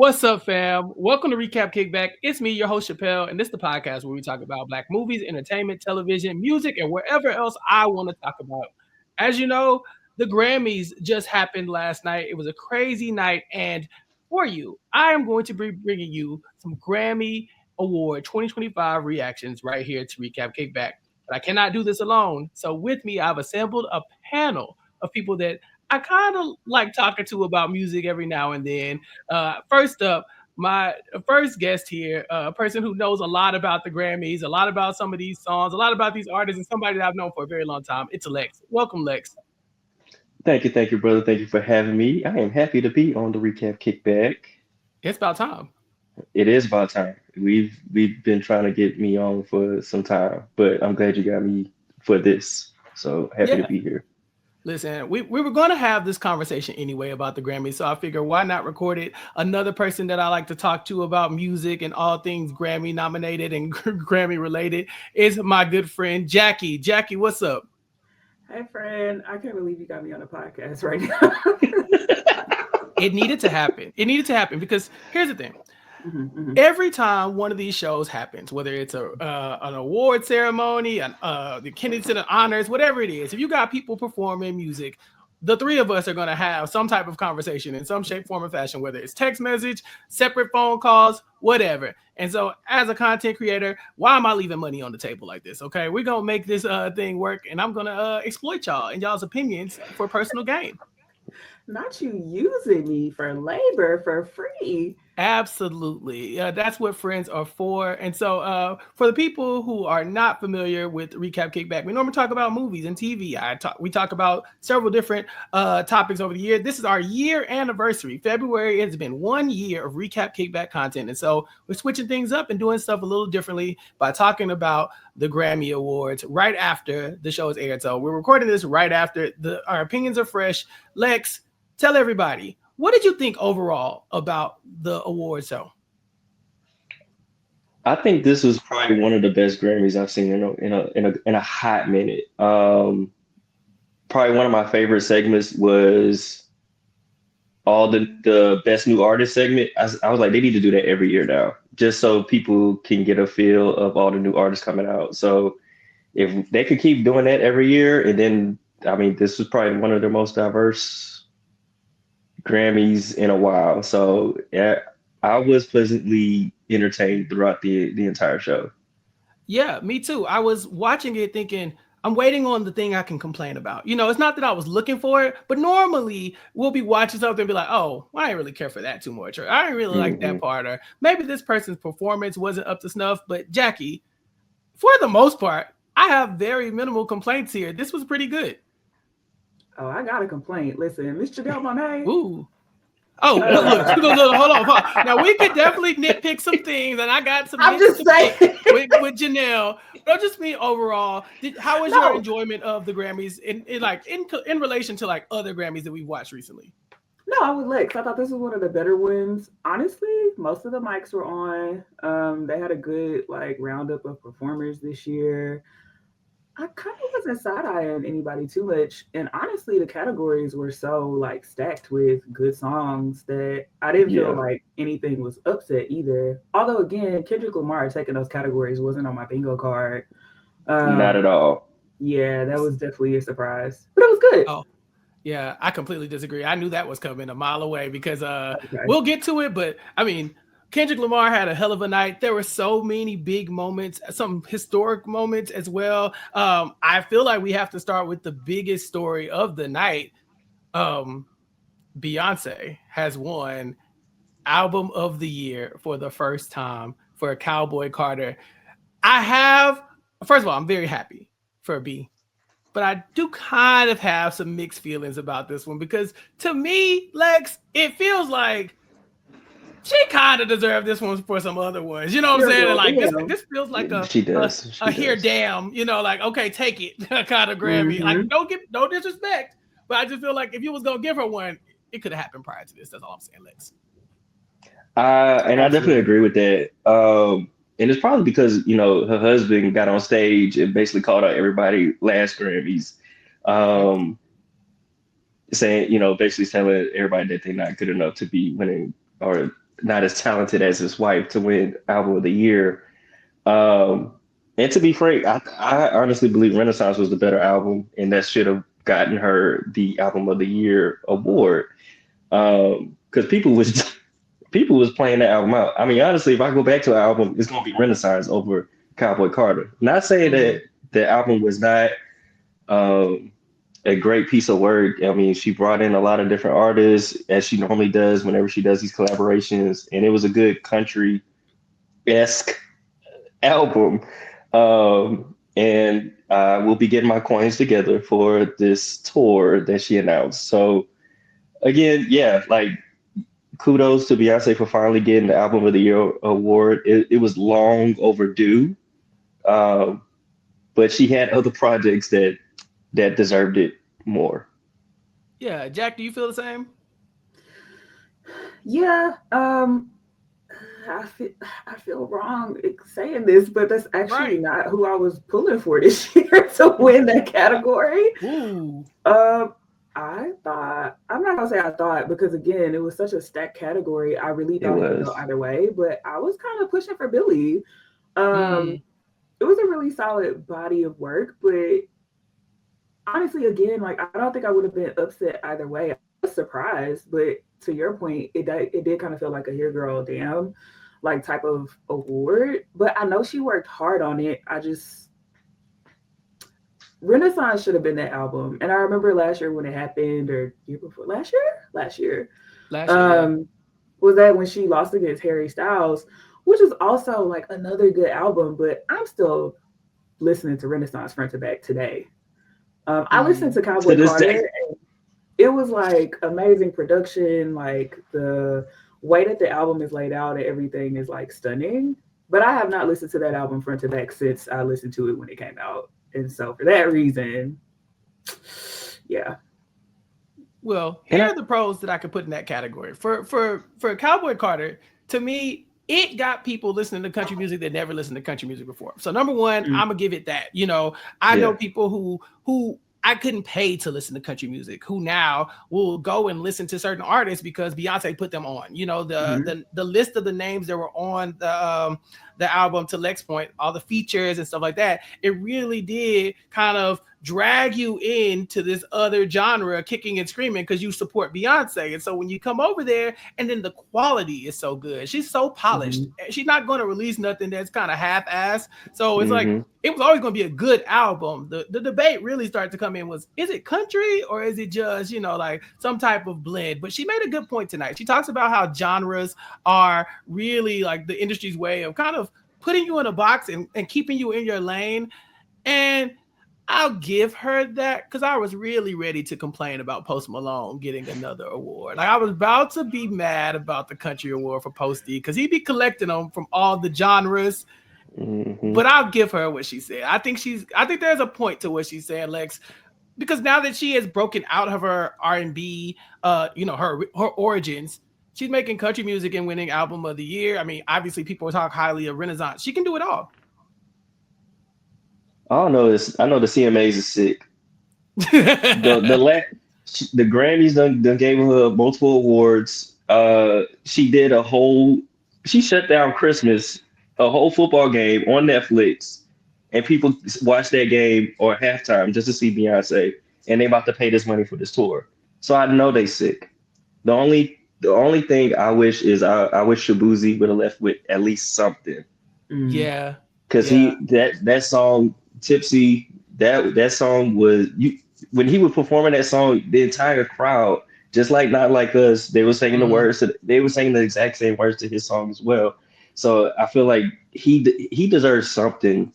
What's up, fam? Welcome to Recap Kickback. It's me, your host, Chappell, and this is the podcast where we talk about Black movies, entertainment, television, music, and wherever else I want to talk about. As you know, the Grammys just happened last night. It was a crazy night, and for you, I am going to be bringing you some Grammy Award 2025 reactions right here to Recap Kickback. But I cannot do this alone. So with me, I've assembled a panel of people that I kind of like talking to about music every now and then. First up, my first guest here, a person who knows a lot about the Grammys, a lot about some of these songs, a lot about these artists, and somebody that I've known for a very long time. It's Lex. Welcome, Lex. Thank you, brother. Thank you for having me. I am happy to be on the Recap Kickback. It's about time. It is about time. We've been trying to get me on for some time, but I'm glad you got me for this. So happy to be here. Listen, we were going to have this conversation anyway about the Grammys, so I figure why not record it? Another person that I like to talk to about music and all things Grammy nominated and Grammy related is my good friend Jacqui. Jacqui, what's up? Hey, friend. I can't believe you got me on the podcast right now. It needed to happen. It needed to happen because here's the thing. Every time one of these shows happens, whether it's an award ceremony, the Kennedy Center Honors, whatever it is, if you got people performing music, the three of us are going to have some type of conversation in some shape, form, or fashion, whether it's text message, separate phone calls, whatever. And so as a content creator, why am I leaving money on the table like this? Okay, we're going to make this thing work, and I'm going to exploit y'all and y'all's opinions for personal gain. Not you using me for labor for free. Absolutely. That's what friends are for. And so for the people who are not familiar with Recap Kickback, we normally talk about movies and TV. We talk about several different topics over the year. This is our year anniversary. February has been 1 year of Recap Kickback content. And so we're switching things up and doing stuff a little differently by talking about the Grammy Awards right after the show is aired. So we're recording this right after. Our opinions are fresh. Lex, tell everybody, what did you think overall about the award show? I think this was probably one of the best Grammys I've seen in a hot minute. Probably one of my favorite segments was all the best new artist segment. I was like, they need to do that every year now, just so people can get a feel of all the new artists coming out. So if they could keep doing that every year, and then this was probably one of the most diverse Grammys in a while. So yeah, I was pleasantly entertained throughout the entire show. Yeah, me too. I was watching it thinking, I'm waiting on the thing I can complain about. You know, it's not that I was looking for it, but normally we'll be watching something and be like, oh, I didn't really care for that too much, or I didn't really like that part, or maybe this person's performance wasn't up to snuff. But Jacqui, for the most part, I have very minimal complaints here. This was pretty good. Oh, I got a complaint. Listen, Miss Janelle Monae. Ooh. Oh, look, hold on. Now, we could definitely nitpick some things, and I got some I'm just saying. with Janelle. But just me overall, how was your enjoyment of the Grammys in relation to like other Grammys that we've watched recently? No, I was Lex. I thought this was one of the better ones. Honestly, most of the mics were on. They had a good roundup of performers this year. I kind of wasn't side-eyeing anybody too much. And honestly, the categories were so stacked with good songs that I didn't feel like anything was upset either. Although again, Kendrick Lamar taking those categories wasn't on my bingo card. Not at all. Yeah, that was definitely a surprise. But it was good. Oh, yeah, I completely disagree. I knew that was coming a mile away because we'll get to it. But I mean, Kendrick Lamar had a hell of a night. There were so many big moments, some historic moments as well. I feel like we have to start with the biggest story of the night. Beyonce has won Album of the Year for the first time for Cowboy Carter. First of all, I'm very happy for B, but I do kind of have some mixed feelings about this one because to me, Lex, it feels like she kind of deserved this one for some other ones. You know what I'm saying? This feels like a here damn, okay, take it kind of Grammy. No disrespect, but I just feel like if you was gonna give her one, it could have happened prior to this. That's all I'm saying, Lex. And I definitely agree with that. And it's probably because her husband got on stage and basically called out everybody last Grammys, saying basically telling everybody that they're not good enough to be winning or not as talented as his wife to win Album of the Year. And to be frank, I honestly believe Renaissance was the better album, and that should have gotten her the Album of the Year award. Because people was playing that album out. I mean, honestly, if I go back to an album, it's gonna be Renaissance over Cowboy Carter. Not saying that the album was not a great piece of work. I mean, she brought in a lot of different artists as she normally does whenever she does these collaborations, and it was a good country-esque album. And we'll be getting my coins together for this tour that she announced. So again, yeah, like kudos to Beyonce for finally getting the Album of the Year award. It was long overdue, but she had other projects that deserved it more. Yeah, Jack, do you feel the same? Yeah, I feel wrong saying this, but that's actually not who I was pulling for this year to win that category. Ooh. I'm not gonna say I thought, because again, it was such a stacked category. I really thought it could go either way, but I was kind of pushing for Billie. It was a really solid body of work, but honestly, again, like I don't think I would have been upset either way. I was surprised, but to your point, it did kind of feel like a here girl damn like type of award. But I know she worked hard on it. Renaissance should have been that album. And I remember last year when it happened, or year before, last year, was that when she lost against Harry Styles, which is also like another good album, but I'm still listening to Renaissance front to back today. I listened to Cowboy Carter, and it was like amazing production, like the way that the album is laid out and everything is like stunning. But I have not listened to that album front to back since I listened to it when it came out. And so for that reason, yeah. Well, here are the pros that I could put in that category. For Cowboy Carter, to me, it got people listening to country music that never listened to country music before. So number one, I'm gonna give it that. You know, I know people who I couldn't pay to listen to country music, who now will go and listen to certain artists because Beyonce put them on. You know, the list of the names that were on the album, to Lex's point, all the features and stuff like that, it really did kind of drag you into this other genre, kicking and screaming because you support Beyonce. And so when you come over there, and then the quality is so good, she's so polished. She's not going to release nothing that's kind of half-assed. So it's like, it was always going to be a good album. The debate really started to come in was, is it country or is it just, you know, like some type of blend? But she made a good point tonight. She talks about how genres are really like the industry's way of kind of putting you in a box and keeping you in your lane. And I'll give her that, because I was really ready to complain about Post Malone getting another award. Like I was about to be mad about the country award for Posty because he'd be collecting them from all the genres. But I'll give her what she said. I think there's a point to what she's saying, Lex, because now that she has broken out of her R&B, you know, her origins, she's making country music and winning Album of the Year. I mean, obviously people talk highly of Renaissance. She can do it all. All I know is I know the CMAs is sick. the Grammys done gave her multiple awards. She shut down Christmas, a whole football game on Netflix, and people watch that game or halftime just to see Beyonce, and they about to pay this money for this tour. So I know they sick. The only thing I wish is I wish Shabuzi would have left with at least something. Yeah. Because that song Tipsy, that song was when he was performing that song, the entire crowd, just like Not Like Us, they were singing the words. They were singing the exact same words to his song as well. So I feel like he deserves something.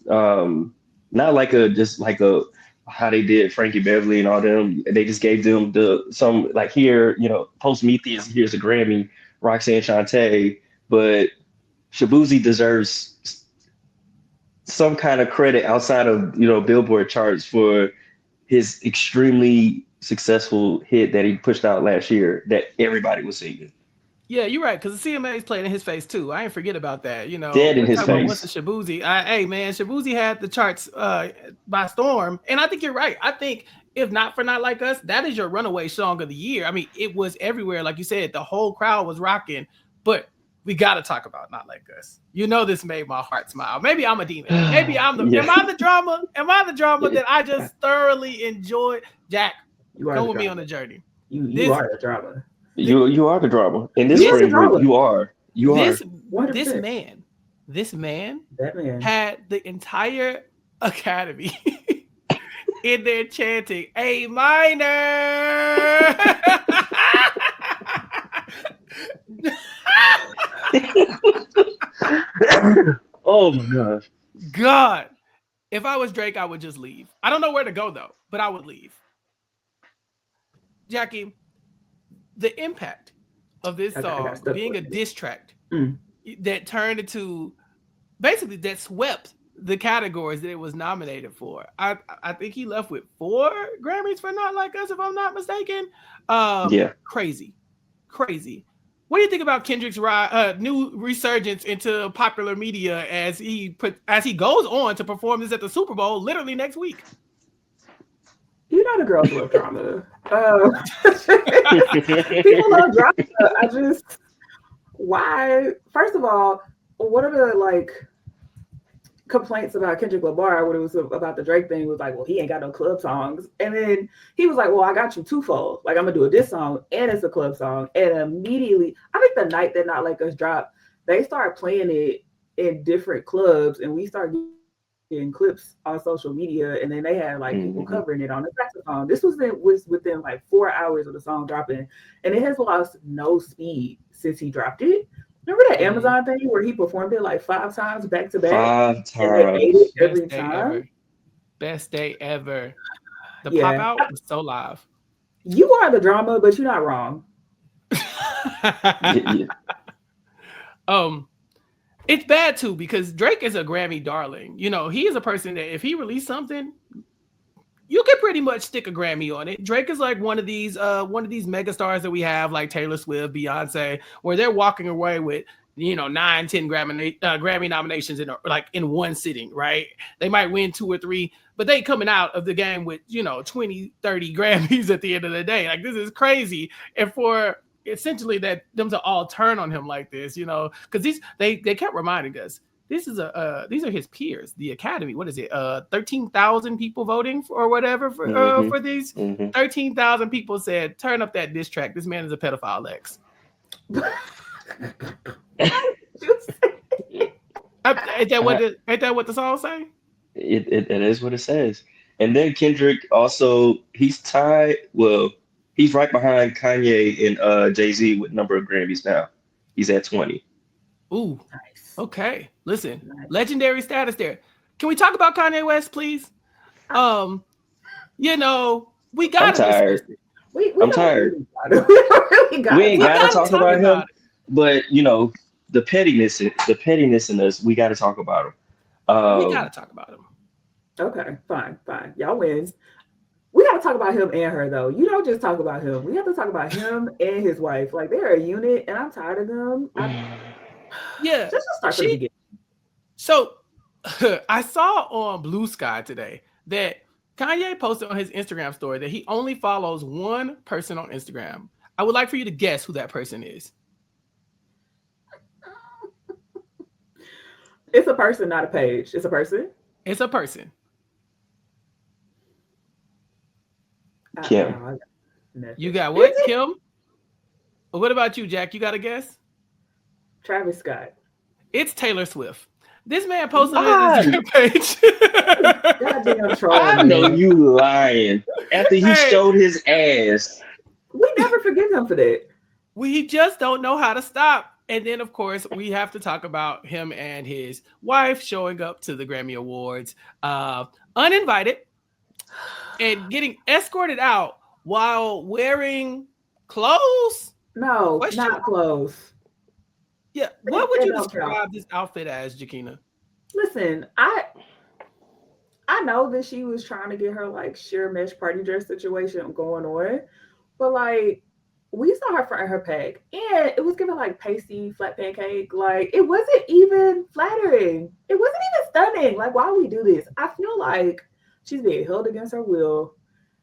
Not like how they did Frankie Beverly and all them. They just gave them some like, here, you know, Post Prometheus, here's a Grammy, Roxanne Shante, but Shabuzi deserves some kind of credit outside of, you know, Billboard charts for his extremely successful hit that he pushed out last year that everybody was singing. Yeah, you're right, because the CMA's playing in his face too. I ain't forget about that. You know, dead in his face. What's the Shabuzi? Hey man, Shabuzi had the charts by storm, and I think you're right. I think if not for Not Like Us, that is your runaway song of the year. I mean, it was everywhere, like you said, the whole crowd was rocking, but we got to talk about Not Like Us. You know, this made my heart smile. Maybe I'm a demon. Maybe I'm the. Am I the drama? Am I the drama that I just thoroughly enjoyed? Jack, come with me on the journey. You are the drama. You are the drama in this framework. You are. This man that man had the entire Academy in there chanting A minor. Oh my gosh. God. If I was Drake, I would just leave. I don't know where to go though, but I would leave. Jacqui, the impact of this song being a diss track that turned into basically that swept the categories that it was nominated for. I think he left with 4 Grammys for Not Like Us, if I'm not mistaken. Crazy. What do you think about Kendrick's new resurgence into popular media as he goes on to perform this at the Super Bowl literally next week? You know the girls love drama. People love drama. Why? First of all, what are the complaints about Kendrick Lamar when it was about the Drake thing? Was like, well, he ain't got no club songs, and then he was like, well, I got you twofold. Like, I'm gonna do a diss song and it's a club song, and immediately, I think the night that Not Like Us dropped, they started playing it in different clubs, and we started getting clips on social media, and then they had people covering it on the saxophone. This was within 4 hours of the song dropping, and it has lost no speed since he dropped it. Remember that Amazon thing where he performed it 5 times back to back? 5 times. And they ate it every time. Best day ever. The pop out was so live. You are the drama, but you're not wrong. It's bad too because Drake is a Grammy darling. You know, he is a person that if he released something, you could pretty much stick a Grammy on it. Drake is like one of these mega stars that we have, like Taylor Swift, Beyonce, where they're walking away with 9, 10 Grammy nominations in one sitting, right? They might win 2 or 3, but they coming out of the game with 20, 30 Grammys at the end of the day. Like, this is crazy, and for essentially that them to all turn on him like this, because they kept reminding us. These are his peers, the Academy. What is it? 13,000 people voting or whatever for these. 13,000 people said, "Turn up that diss track. This man is a pedophile ex." Ain't that what the song say? It is what it says. And then Kendrick also, he's tied. Well, he's right behind Kanye and Jay-Z with number of Grammys now. He's at 20. Ooh, nice. Okay. Listen, legendary status there. Can we talk about Kanye West, please? We got. I'm tired. I'm tired. We ain't gotta talk about him, but the pettiness in us, we gotta talk about him. We gotta talk about him. Okay, fine. Y'all wins. We gotta talk about him and her though. You don't just talk about him. We have to talk about him and his wife. Like, they're a unit, and I'm tired of them. Yeah. Just start from the beginning. So I saw on Blue Sky today that Kanye posted on his Instagram story that he only follows one person on Instagram. I would like for you to guess who that person is. It's a person, not a page. It's a person? It's a person. Kim. You got what, Kim? What about you, Jack? You got a guess? Travis Scott. It's Taylor Swift. This man posted on his Instagram page. Goddamn troll. I know you lying. After he showed his ass. We never forgive him for that. We just don't know how to stop. And then, of course, we have to talk about him and his wife showing up to the Grammy Awards uninvited and getting escorted out while wearing clothes. No, not clothes. Yeah, what would you describe this outfit as, Jacquina? Listen, I know that she was trying to get her sheer mesh party dress situation going on, but we saw her front of her peg, and it was giving pasty flat pancake. It wasn't even flattering. It wasn't even stunning. Why would we do this? I feel like she's being held against her will,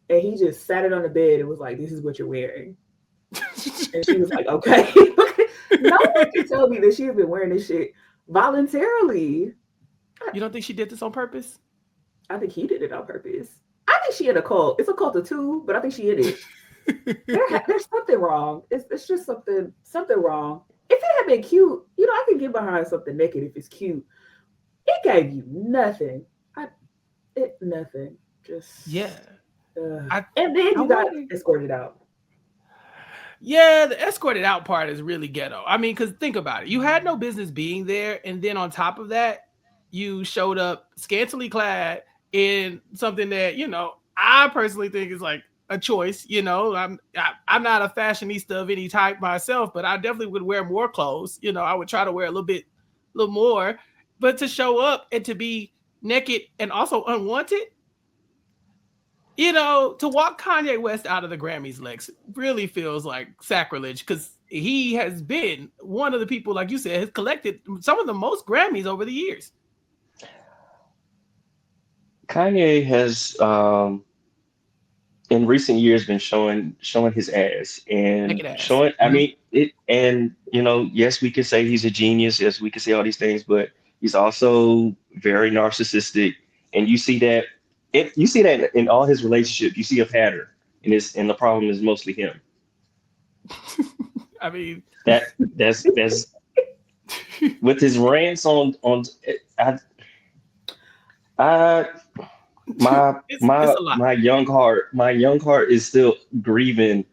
and he just sat it on the bed and was like, "This is what you're wearing," and she was like, "Okay." No one can tell me that she has been wearing this shit voluntarily. You don't think she did this on purpose? I think he did it on purpose. I think she in a cult. It's a cult of two, but I think she in it. There's something wrong. It's just something wrong. If it had been cute, I can get behind something naked if it's cute. It gave you nothing. Nothing. Just Yeah. And then you got escorted out. Yeah, the escorted out part is really ghetto. I mean, because think about it. You had no business being there. And then on top of that, you showed up scantily clad in something that, I personally think is like a choice. I'm not a fashionista of any type myself, but I definitely would wear more clothes. I would try to wear a little more. But to show up and to be naked and also unwanted, to walk Kanye West out of the Grammys, Lex, really feels like sacrilege because he has been one of the people, like you said, has collected some of the most Grammys over the years. Kanye has, in recent years, been showing his ass and showing. I mean, it, and yes, we could say he's a genius. Yes, we could say all these things, but he's also very narcissistic, and you see that. You see that in all his relationships. You see a pattern, and the problem is mostly him. I mean, that's with his rants on my young heart is still grieving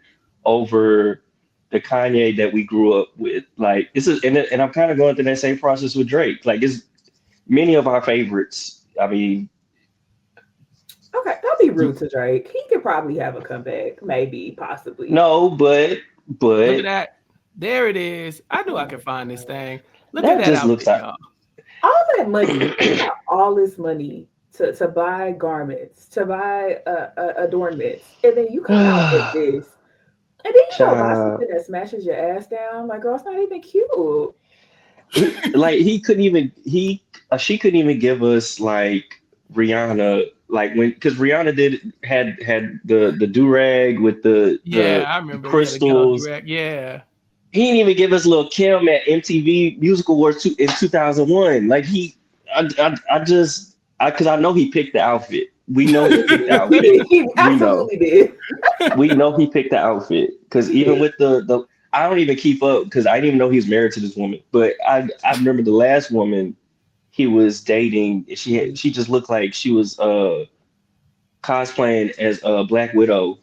over the Kanye that we grew up with. Like and I'm kind of going through that same process with Drake. Like it's many of our favorites. I mean, okay, don't be rude to Drake. He could probably have a comeback, maybe, possibly. No, but look at that. There it is. I knew I could find this thing. Look at that just outfit, y'all. All that money, all this money to buy garments, to buy adornments, and then you come out with this, and then you go buy something that smashes your ass down. Like, girl, it's not even cute. She couldn't even give us like Rihanna, like because Rihanna had the do-rag with the I remember crystals. Yeah. He didn't even give us Lil Kim at MTV Music Awards in 2001. Like because I know he picked the outfit. We know he picked the outfit. He absolutely did. We know he picked the outfit because even with the I don't even keep up because I didn't even know he was married to this woman. But I remember the last woman he was dating. She just looked like she was cosplaying as a Black Widow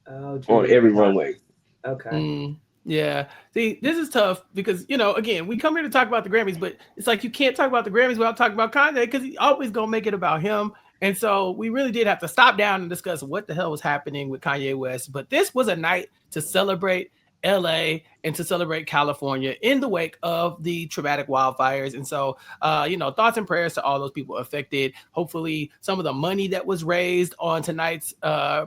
on every runway. Okay. Yeah. See, this is tough because, again, we come here to talk about the Grammys, but it's like you can't talk about the Grammys without talking about Kanye because he's always going to make it about him. And so we really did have to stop down and discuss what the hell was happening with Kanye West. But this was a night to celebrate LA and to celebrate California in the wake of the traumatic wildfires. And so, thoughts and prayers to all those people affected. Hopefully some of the money that was raised on tonight's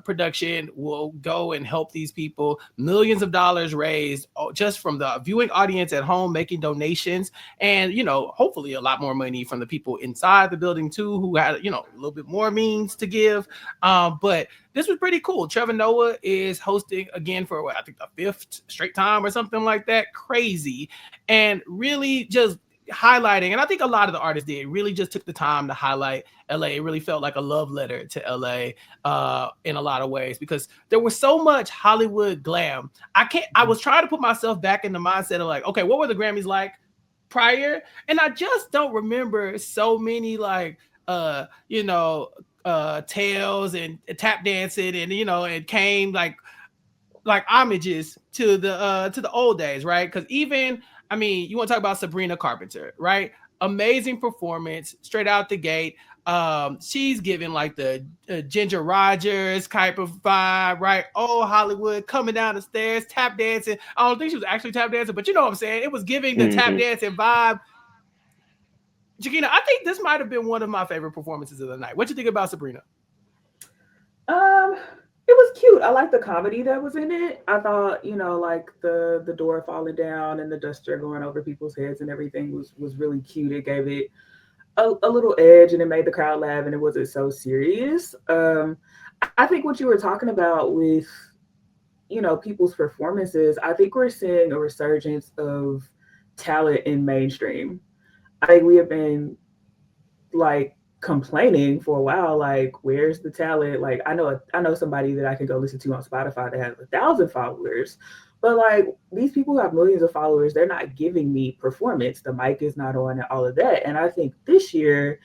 production will go and help these people. Millions of dollars raised just from the viewing audience at home, making donations, and, hopefully a lot more money from the people inside the building too, who had, a little bit more means to give. But this was pretty cool. Trevor Noah is hosting again for I think the 5th straight time or something like that. Crazy. And really just highlighting, and I think a lot of the artists did, really just took the time to highlight LA. It really felt like a love letter to LA in a lot of ways because there was so much Hollywood glam. I was trying to put myself back in the mindset of like, okay, what were the Grammys like prior? And I just don't remember so many like tails and tap dancing and it came like homages to the old days, right? Because even you want to talk about Sabrina Carpenter, right? Amazing performance straight out the gate. She's giving like the Ginger Rogers type of vibe, right? Oh, Hollywood coming down the stairs, tap dancing. I don't think she was actually tap dancing, but you know what I'm saying? It was giving the tap dancing vibe. Jacqui, I think this might have been one of my favorite performances of the night. What you think about Sabrina? It was cute. I like the comedy that was in it. I thought, like the door falling down and the duster going over people's heads and everything was really cute. It gave it a little edge and it made the crowd laugh and it wasn't so serious. I think what you were talking about with, people's performances, I think we're seeing a resurgence of talent in mainstream. I think we have been like complaining for a while, like where's the talent? Like I know somebody that I can go listen to on Spotify that has 1,000 followers, but like these people who have millions of followers, they're not giving me performance. The mic is not on and all of that. And I think this year,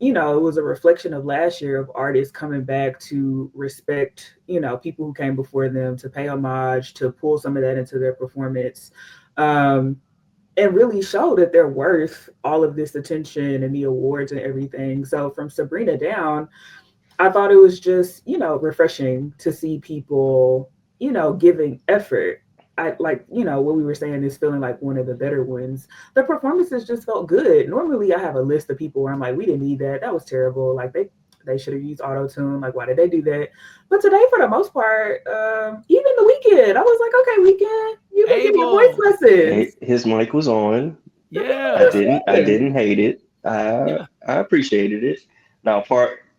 it was a reflection of last year of artists coming back to respect, people who came before them, to pay homage, to pull some of that into their performance. Um, and really show that they're worth all of this attention and the awards and everything. So from Sabrina down, I thought it was just, refreshing to see people, giving effort. I like, what we were saying is feeling like one of the better ones. The performances just felt good. Normally I have a list of people where I'm like, we didn't need that. That was terrible. Like they should have used auto tune. Like, why did they do that? But today, for the most part, even the Weeknd, I was like, okay, Weeknd, you can give me voice lessons. His mic was on. Yeah, I didn't hate it. I appreciated it. Now,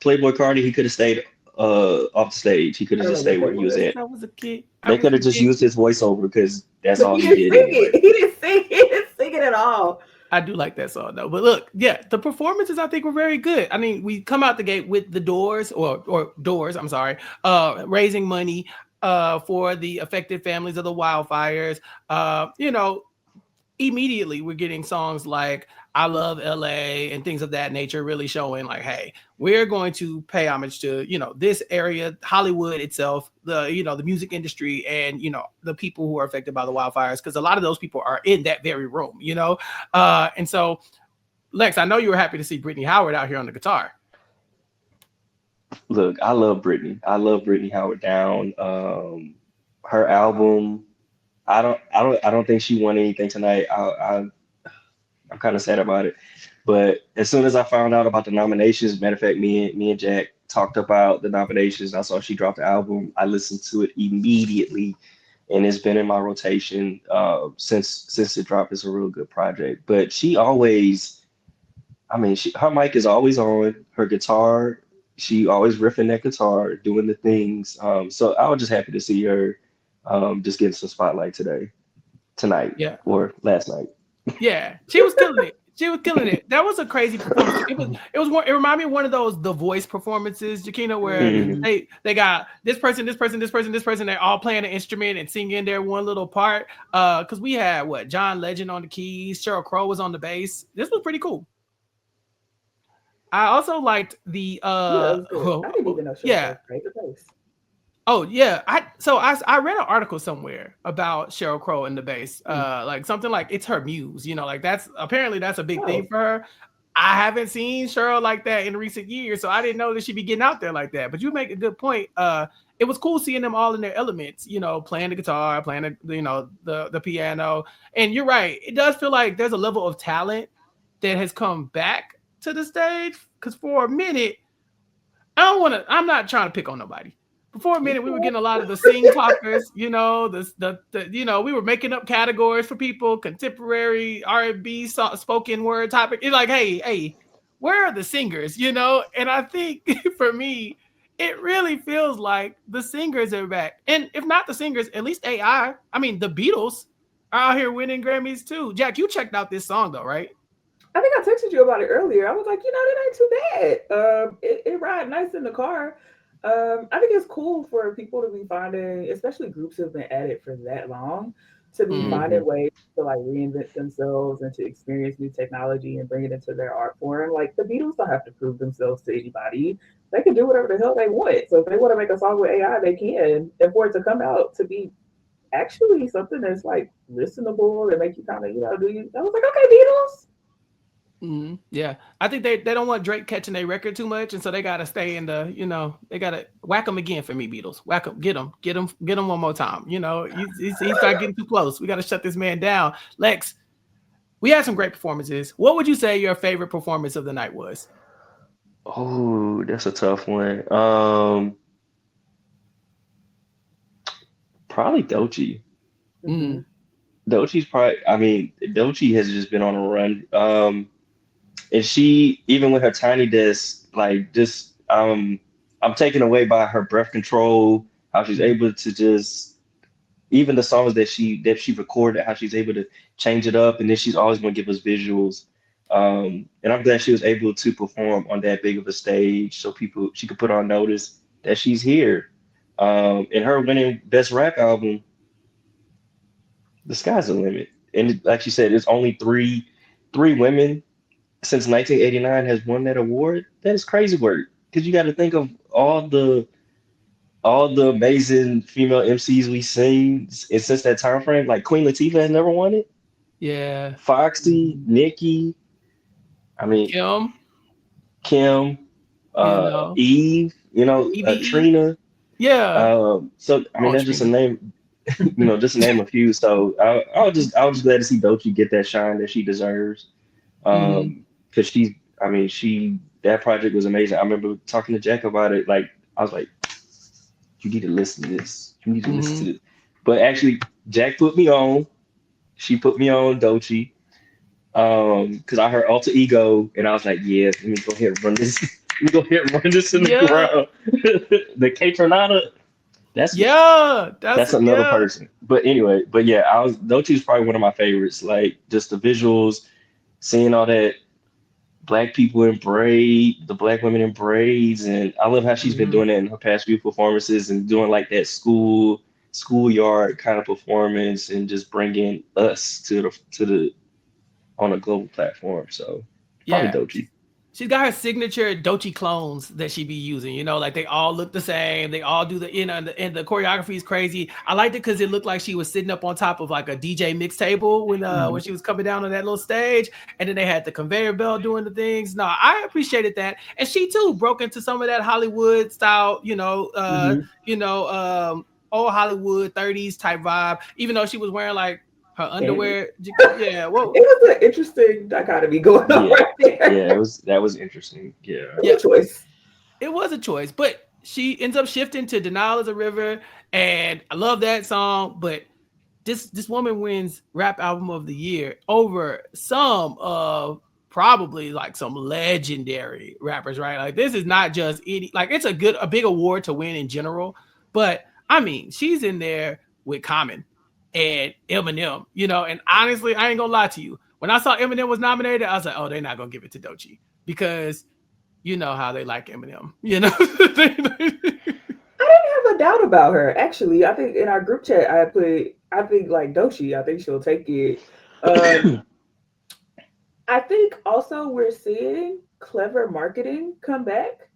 Playboy Cardi, he could have stayed off the stage. He could have just stayed where he was at. I was a kid. They could have just used his voiceover because that's all he did. Anyway. He didn't sing it at all. I do like that song though. But look, yeah, the performances I think were very good. I mean, we come out the gate with the Doors or Doors, I'm sorry, raising money for the affected families of the wildfires. Immediately we're getting songs like I Love LA and things of that nature, really showing like, hey, we're going to pay homage to, this area, Hollywood itself, the music industry, and, the people who are affected by the wildfires. Because a lot of those people are in that very room, and so, Lex, I know you were happy to see Brittany Howard out here on the guitar. Look, I love Brittany. I love Brittany Howard down. Her album, I don't think she won anything tonight. I'm kind of sad about it. But as soon as I found out about the nominations, matter of fact, me and Jack talked about the nominations. I saw she dropped the album. I listened to it immediately, and it's been in my rotation since it dropped. It's a real good project. But she always, her mic is always on. Her guitar, she always riffing that guitar, doing the things. So I was just happy to see her just getting some spotlight tonight, or last night. Yeah, she was killing it. She was killing it. That was a crazy performance. It reminded me of one of those The Voice performances, Jacquina, where they got this person. They're all playing an instrument and singing their one little part. Because we had John Legend on the keys, Sheryl Crow was on the bass. This was pretty cool. I also liked the I didn't even know Sheryl Crow the bass. Oh yeah, I read an article somewhere about Sheryl Crow and the bass, like something like it's her muse, like that's a big thing for her. I haven't seen Sheryl like that in recent years, so I didn't know that she'd be getting out there like that. But you make a good point. It was cool seeing them all in their elements, playing the guitar, playing the piano, and you're right. It does feel like there's a level of talent that has come back to the stage because for a minute, I'm not trying to pick on nobody. For a minute, we were getting a lot of the sing talkers, we were making up categories for people, contemporary R&B spoken word topic. It's like, hey, where are the singers, And I think for me, it really feels like the singers are back. And if not the singers, at least AI. I mean, the Beatles are out here winning Grammys too. Jack, you checked out this song though, right? I think I texted you about it earlier. I was like, that ain't too bad. It ride nice in the car. I think it's cool for people to be finding, especially groups who have been at it for that long, to be finding ways to like reinvent themselves and to experience new technology and bring it into their art form. Like the Beatles don't have to prove themselves to anybody. They can do whatever the hell they want. So if they want to make a song with AI, they can. And for it to come out to be actually something that's like listenable and make you kind of, do you? I was like, okay, Beatles. Mm-hmm. Yeah, I think they don't want Drake catching their record too much, and so they gotta stay in the they gotta whack them again for me, Beatles. Whack them, get them one more time. He started getting too close. We gotta shut this man down. Lex, we had some great performances. What would you say your favorite performance of the night was? Oh, that's a tough one. Probably Doechii. Mm-hmm. Doechii's Doechii has just been on a run. And she, even with her tiny desk, like I'm taken away by her breath control, how she's able to just even the songs that she recorded, how she's able to change it up, and then she's always going to give us visuals. And I'm glad she was able to perform on that big of a stage, so people she could put on notice that she's here. And her winning best rap album, the sky's the limit. And like she said, it's only three women since 1989 has won that award. That is crazy work. Because you got to think of all the amazing female MCs we've seen and since that time frame. Like Queen Latifah has never won it. Yeah. Foxy, Nicki, I mean Kim, Eve, Evie. Trina. Yeah. So I mean that's just a name, just to name a few. So I was just glad to see Doechii get that shine that she deserves. Because she that project was amazing. I remember talking to Jack about it. Like I was like, you need to listen to this. You need to listen to this. But actually, Jack put me on. She put me on Doechii. Because I heard Alter Ego, and I was like, yeah, let me go ahead and run this. Let me go ahead and run this in the ground. The K Tornado. That's another person. But anyway, Doechii's probably one of my favorites. Like just the visuals, seeing all that black people in the black women in braids, and I love how she's been doing it in her past few performances and doing like that schoolyard kind of performance and just bringing us to the on a global platform. So probably Doechii. She's got her signature Doechii clones that she be using, like they all look the same. They all do and the choreography is crazy. I liked it because it looked like she was sitting up on top of like a DJ mix table when she was coming down on that little stage, and then they had the conveyor belt doing the things. No, I appreciated that. And she too broke into some of that Hollywood style, old Hollywood 30s type vibe, even though she was wearing like her underwear. Yeah, well, it was an interesting dichotomy going on right there. Yeah, that was interesting. Yeah, choice. It was a choice, but she ends up shifting to "Denial Is a River," and I love that song. But this woman wins Rap Album of the Year over some of probably like some legendary rappers, right? Like this is not just any, like it's a big award to win in general, but I mean she's in there with Common and Eminem, and honestly, I ain't gonna lie to you. When I saw Eminem was nominated, I was like, oh, they're not gonna give it to Doechii because you know how they like Eminem, I didn't have a doubt about her. Actually, I think in our group chat, I think like Doechii, I think she'll take it. I think also we're seeing clever marketing come back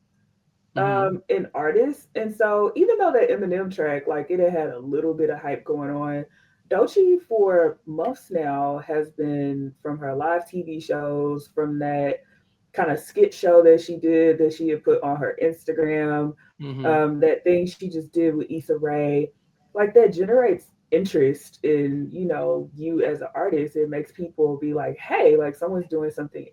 in artists. And so even though that Eminem track, like it had a little bit of hype going on, Doechii for months now has been, from her live TV shows, from that kind of skit show that she did that she had put on her Instagram, that thing she just did with Issa Rae, like that generates interest in, you as an artist. It makes people be like, hey, like someone's doing something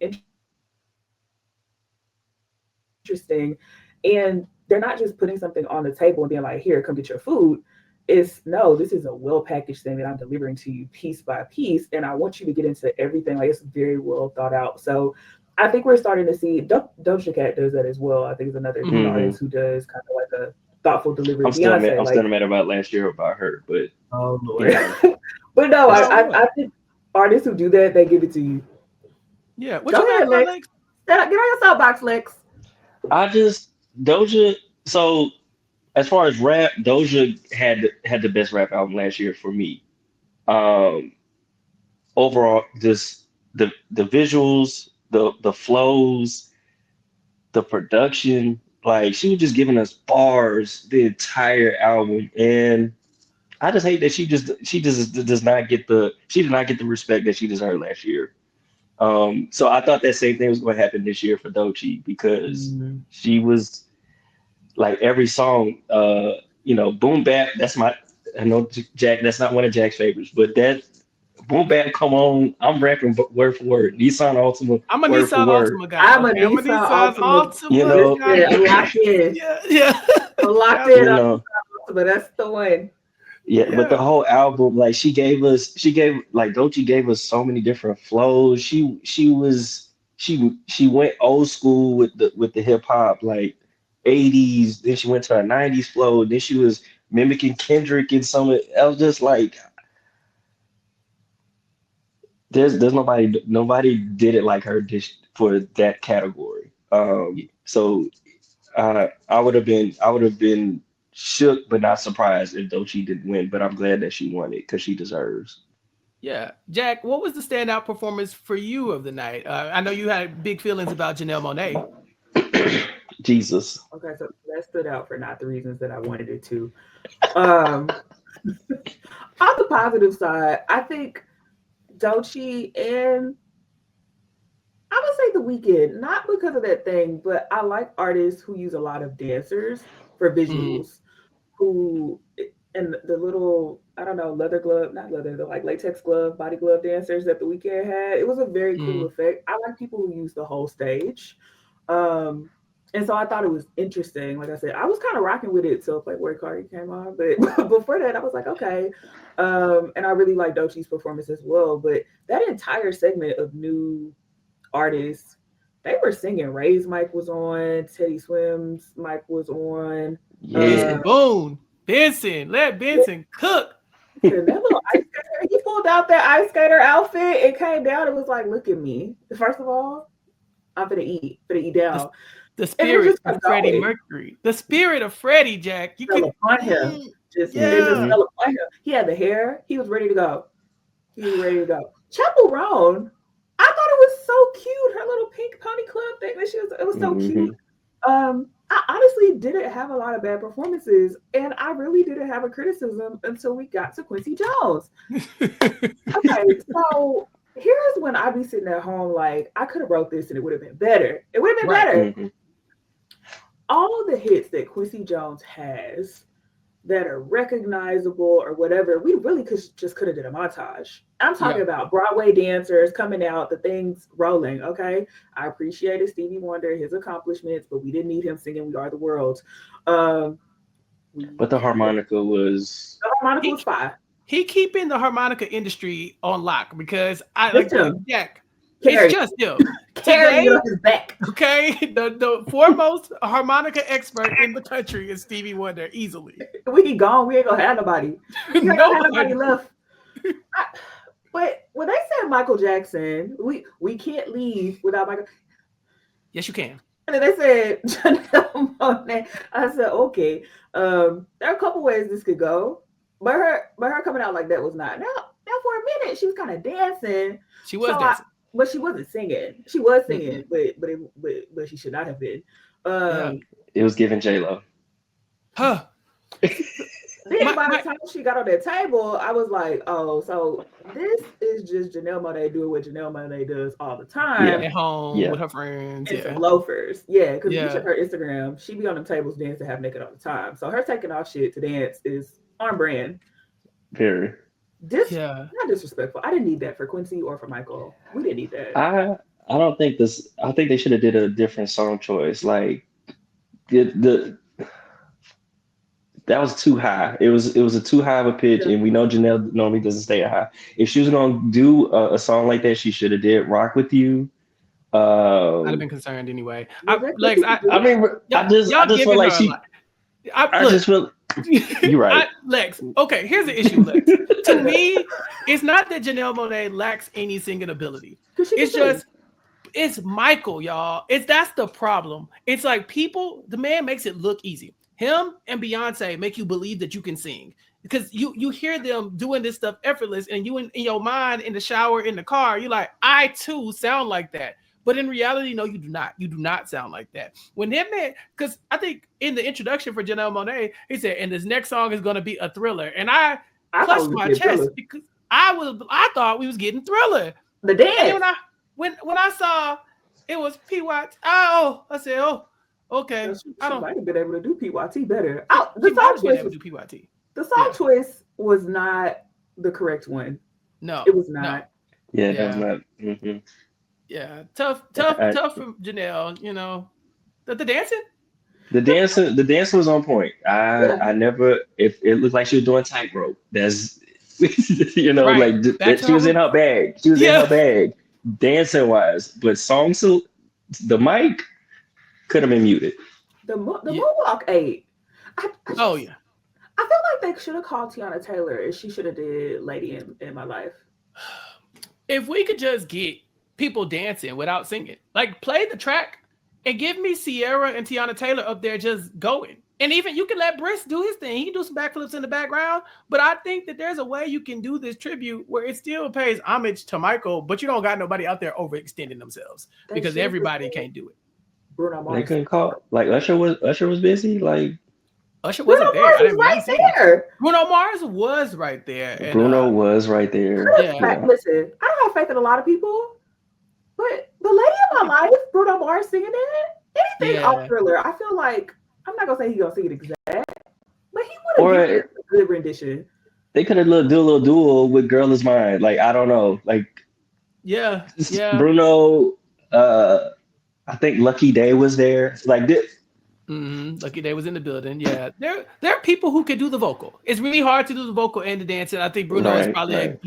interesting. And they're not just putting something on the table and being like, here, come get your food. It's no, this is a well-packaged thing that I'm delivering to you piece by piece. And I want you to get into everything. Like it's very well thought out. So I think we're starting to see Doja Cat does that as well. I think it's another artist who does kind of like a thoughtful delivery. I'm still mad about last year about her, but oh Lord. But no, I think artists who do that, they give it to you. Yeah. Go ahead, Lex. Get on your soapbox, Lex. Doja. So as far as rap, Doja had the best rap album last year for me. Overall, just the visuals, the flows, the production, like she was just giving us bars the entire album, and I just hate that she does not get the respect that she deserved last year. So I thought that same thing was going to happen this year for Doechii because she was like every song, boom bap. I know Jack. That's not one of Jack's favorites, but that boom bap. Come on, I'm rapping word for word. Nissan Altima. I'm a Nissan Altima guy. I'm a Nissan Altima. Locked in. Yeah. Locked in. But that's the one. Yeah, but the whole album, like Doechii gave us so many different flows. She went old school with the hip hop, like 80s, then she went to a 90s flow, then she was mimicking Kendrick and some. I was just like, there's nobody did it like her for that category. So I would have been shook but not surprised if Doechii didn't win. But I'm glad that she won it because she deserves. Yeah, Jack, what was the standout performance for you of the night? I know you had big feelings about Janelle Monae. Jesus. Okay, so that stood out for not the reasons that I wanted it to. On the positive side, I think Doechii and I would say The Weeknd, not because of that thing, but I like artists who use a lot of dancers for visuals, who and the little, I don't know, leather glove, not leather, the like latex glove, body glove dancers that The Weeknd had. It was a very cool effect. I like people who use the whole stage. And so I thought it was interesting. Like I said, I was kind of rocking with it till Playboy Cardi came on, but before that, I was like, okay. And I really like Doechii's performance as well. But that entire segment of new artists, they were singing. Ray's mic was on, Teddy Swim's mic was on. Yeah. Boone, Benson, let Benson cook. And that little ice skater, he pulled out that ice skater outfit. It came down. It was like, look at me. First of all, I'm gonna eat down. The spirit of Freddie Mercury. The spirit of Freddie, Jack. You could upon him. Just fell upon him. He had the hair. He was ready to go. Chappell Roan, I thought it was so cute. Her little pink pony club thing. It was so cute. I honestly didn't have a lot of bad performances, and I really didn't have a criticism until we got to Quincy Jones. Okay, so here's when I be sitting at home like, I could have wrote this and it would have been better. It would have been better. All of the hits that Quincy Jones has that are recognizable or whatever, we really just could have did a montage. I'm talking about Broadway dancers coming out, the things rolling, okay? I appreciated Stevie Wonder, his accomplishments, but we didn't need him singing We Are the World. But the harmonica was... The harmonica was fine. He keeping the harmonica industry on lock because I like Jack. It's just him. Carrying on his back. Okay, the foremost harmonica expert in the country is Stevie Wonder, easily. We gone. We ain't gonna have nobody. We ain't gonna have nobody left. But when they said Michael Jackson, we can't leave without Michael. Yes, you can. And then they said Janelle Monae. I said, okay. There are a couple ways this could go, but her coming out like that was not. Now for a minute she was kind of dancing. She was dancing. But she wasn't singing. She was singing, but she should not have been. It was giving J-Lo. Huh. Then by the time she got on that table, I was like, oh, so this is just Janelle Monae doing what Janelle Monae does all the time. At home with her friends. And some loafers. Because you check her Instagram, she be on them tables dancing half naked all the time. So her taking off shit to dance is on brand. Very. Not disrespectful. I didn't need that for Quincy or for Michael. We didn't need that. I don't think this. I think they should have did a different song choice. Like that was too high. It was a too high of a pitch, and we know Janelle normally doesn't stay high. If she was gonna do a song like that, she should have did "Rock with You." I'd have been concerned anyway. I just feel like she. I just feel. You're right. Lex. Okay, here's the issue, Lex. To me, it's not that Janelle Monae lacks any singing ability. It's Michael, y'all. That's the problem. It's like the man makes it look easy. Him and Beyonce make you believe that you can sing because you hear them doing this stuff effortless, and you in your mind, in the shower, in the car, you're like, I too sound like that. But in reality, no, you do not. You do not sound like that. When that man, because I think in the introduction for Janelle Monae, he said, and this next song is going to be a thriller. And I clutched my chest because I thought we was getting Thriller. The dance. When I saw it was PYT, I said, okay. She might have been able to do PYT better. The song choice was not the correct one. No, it was not. No. Yeah, it was not. Mm-hmm. Yeah, tough from Janelle. You know, the dancing. The dancing was on point. I never. If it looked like she was doing tightrope, that's like she was in her bag. She was in her bag, dancing wise. But songs, the mic could have been muted. The moonwalk ate. Yeah. I feel like they should have called Tiana Taylor and she should have did Lady in My Life. If we could just get people dancing without singing, like play the track and give me Sierra and Tiana Taylor up there just going. And even you can let Briss do his thing. He can do some backflips in the background. But I think that there's a way you can do this tribute where it still pays homage to Michael, but you don't got nobody out there overextending themselves because everybody can't do it. Bruno Mars. They couldn't call. Like Usher was busy. Like Usher wasn't Bruno Mars was right there. Bruno Mars was right there. And, Bruno was right there. Yeah. Listen, I don't have faith in a lot of people, but the Lady of My Life, Bruno Mars singing it, anything off Thriller, I feel like, I'm not going to say he's going to sing it exact, but he would have given a good rendition. They could have do a little duel with Girl Is Mine. Like, I don't know. Like, yeah. Bruno, I think Lucky Day was there. Like this. Lucky Day was in the building. Yeah, there are people who can do the vocal. It's really hard to do the vocal and the dancing. I think Bruno is probably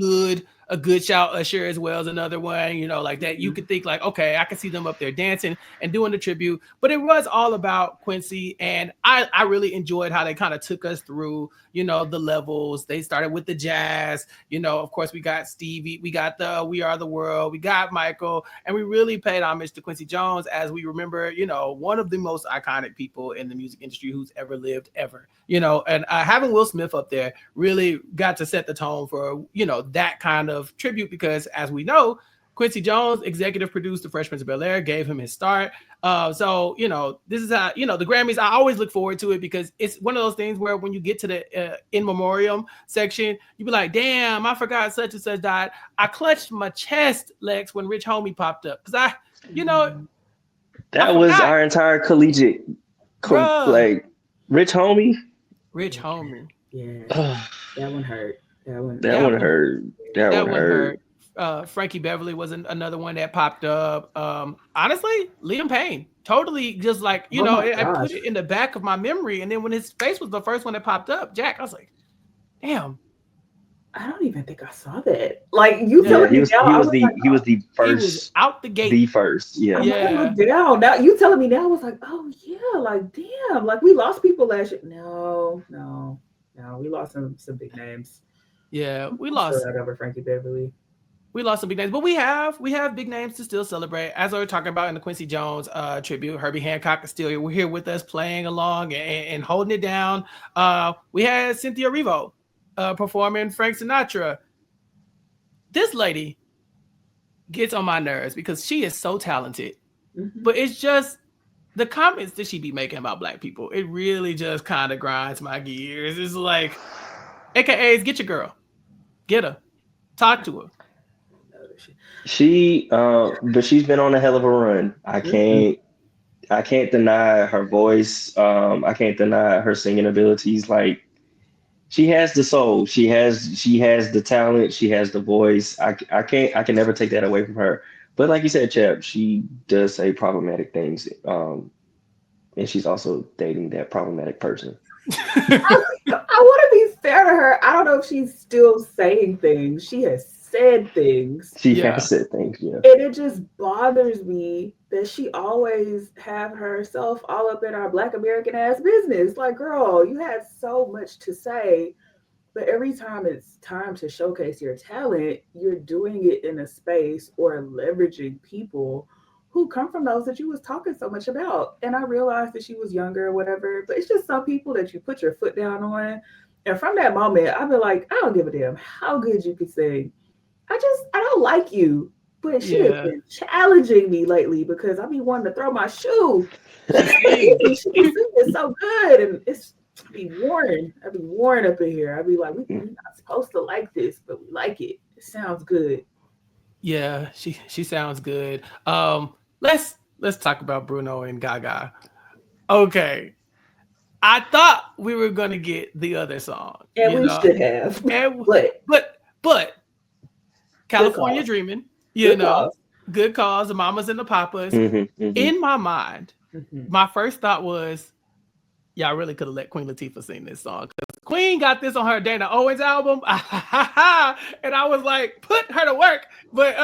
a good shout. Usher as well as another one. You know, like that. You could think like, okay, I can see them up there dancing and doing the tribute. But it was all about Quincy, and I really enjoyed how they kind of took us through, you know, the levels. They started with the jazz. You know, of course, we got Stevie, we got the We Are the World, we got Michael, and we really paid homage to Quincy Jones as we remember, you know, one of the most iconic people in the music industry who's ever lived, ever. You know, and having Will Smith up there really got to set the tone for, you know, that kind of tribute because, as we know, Quincy Jones executive produced The Fresh Prince of Bel-Air, gave him his start. So, you know, this is how, you know, the Grammys, I always look forward to it because it's one of those things where when you get to the in memoriam section, you be like, damn, I forgot such and such died. I clutched my chest, Lex, when Rich Homie popped up because you know. That was our entire collegiate, like, Rich Homie. Rich Homie. Yeah. That one hurt. That one hurt. That one hurt. Frankie Beverly was another one that popped up. Honestly, Liam Payne. Totally just like, you know, I put it in the back of my memory. And then when his face was the first one that popped up, Jack, I was like, damn. I don't even think I saw that. Like you telling me now, he was the first. He was out the gate. The first, yeah. Down. Now you telling me now, I was like, oh yeah, like damn, like we lost people last year. No, we lost some big names. Yeah, we lost over Frankie Beverly. We lost some big names, but we have big names to still celebrate. As I was talking about in the Quincy Jones tribute, Herbie Hancock is still here with us, playing along and holding it down. We had Cynthia Erivo performing Frank Sinatra. This lady gets on my nerves because she is so talented, but it's just the comments that she be making about Black people. It really just kind of grinds my gears. It's like, AKAs, get your girl, get her, talk to her. But she's been on a hell of a run. I can't deny her voice. I can't deny her singing abilities. Like, she has the soul. She has the talent. She has the voice. I can never take that away from her. But like you said, Chap, she does say problematic things. And she's also dating that problematic person. I want to be fair to her. I don't know if she's still saying things. She has said things. She has said things, yeah. And it just bothers me that she always have herself all up in our Black American ass business. Like, girl, you had so much to say, but every time it's time to showcase your talent, you're doing it in a space or leveraging people who come from those that you was talking so much about. And I realized that she was younger or whatever, but it's just some people that you put your foot down on. And from that moment, I've been like, I don't give a damn how good you can sing. I don't like you. But she has been challenging me lately because I be wanting to throw my shoe. She be singing so good, and I be worn up in here. I be like, we're not supposed to like this, but we like it. It sounds good. Yeah, she sounds good. Let's talk about Bruno and Gaga. Okay. I thought we were gonna get the other song. And we should have. But California Dreaming, good cause, the mamas and the papas. In my mind, my first thought was, y'all really could have let Queen Latifah sing this song. Because Queen got this on her Dana Owens album. And I was like, put her to work. But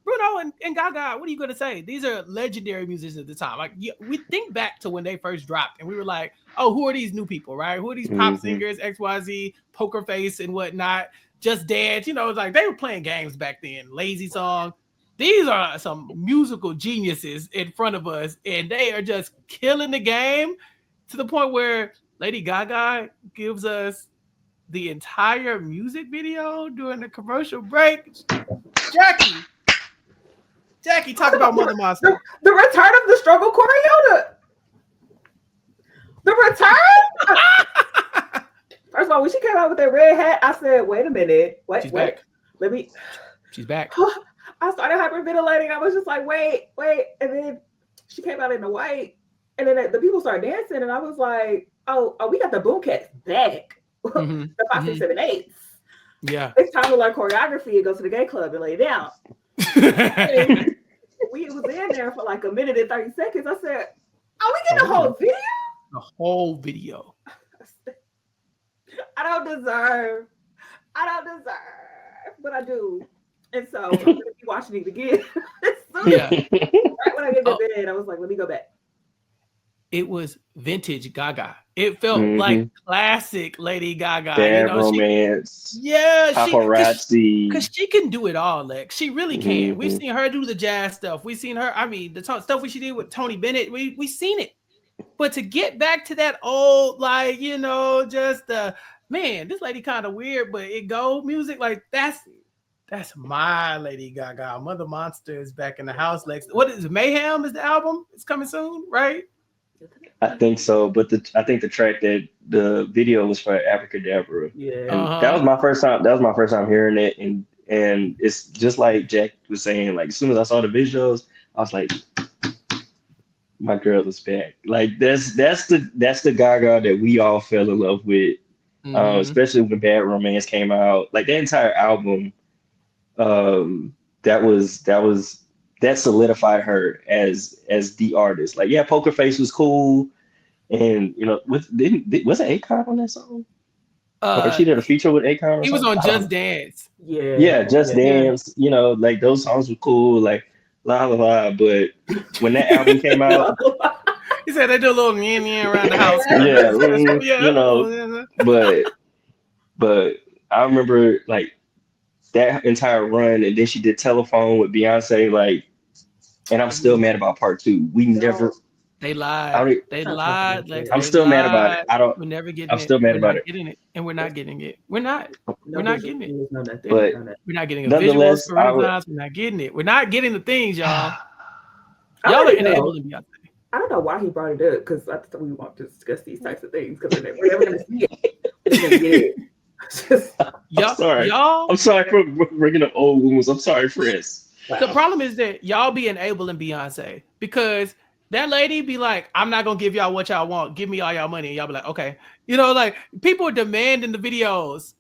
Bruno and Gaga, what are you going to say? These are legendary musicians at the time. Like, we think back to when they first dropped, and we were like, oh, who are these new people, right? Who are these pop singers, XYZ, Poker Face and whatnot, Just Dance? You know, it's like they were playing games back then. Lazy Song. These are some musical geniuses in front of us, and they are just killing the game to the point where Lady Gaga gives us the entire music video during the commercial break. Jacqui, talk about Mother Monster. The return of the struggle choreographer. The return? First of all, when she came out with that red hat, I said, wait a minute. She's back. She's back. I started hyperventilating. I was just like, wait. And then she came out in the white. And then the people started dancing. And I was like, oh, we got the boom cats back. The 5, 6, 7, 8. Yeah. It's time to learn choreography and go to the gay club and lay down. We was in there for like a minute and 30 seconds. I said, are we getting a whole video? The whole video. I don't deserve, but I do. And so I'm going to be watching it again. Yeah. Right when I get to bed, I was like, let me go back. It was vintage Gaga. It felt like classic Lady Gaga. Bad romance. Paparazzi. Because she can do it all, Lex. She really can. We've seen her do the jazz stuff. We've seen her, the stuff she did with Tony Bennett. We've seen it. But to get back to that old, man, this lady kind of weird, but it go music, like that's my Lady Gaga. Mother Monster is back in the house, Lex. What is it? Mayhem is the album? It's coming soon, right? I think so, but I think the track that the video was for Abracadabra. Yeah, and that was my first time. That was my first time hearing it, and it's just like Jack was saying. Like as soon as I saw the visuals, I was like, my girl is back. Like that's the Gaga that we all fell in love with, especially when Bad Romance came out. Like the entire album, that solidified her as the artist. Like, yeah, Poker Face was cool, and was it Akon on that song? Or she did a feature with Akon. He was on Just Dance. Yeah, Just Dance. You know, like those songs were cool. Like la la la. But when that album came out, he said they do a little mean around the house. You know, but I remember like that entire run, and then she did Telephone with Beyonce, like, and I'm still mad about part 2. We never. They lied. I'm still mad about it. We're never getting it. I'm still mad about it. Getting it, and we're not getting it. We're not getting it. But we're not getting a visual for Renaissance. We're not getting it. We're not getting the things, y'all. Y'all are enabling Beyonce. I don't know why he brought it up, because I thought we want to discuss these types of things, because we're never going to see it. We're gonna get it. I'm sorry. I'm sorry for bringing up old wounds. I'm sorry, friends. The problem is that y'all be enabling Beyonce, because that lady be like, I'm not gonna give y'all what y'all want. Give me all y'all money. And y'all be like, okay. You know, like people are demanding the videos,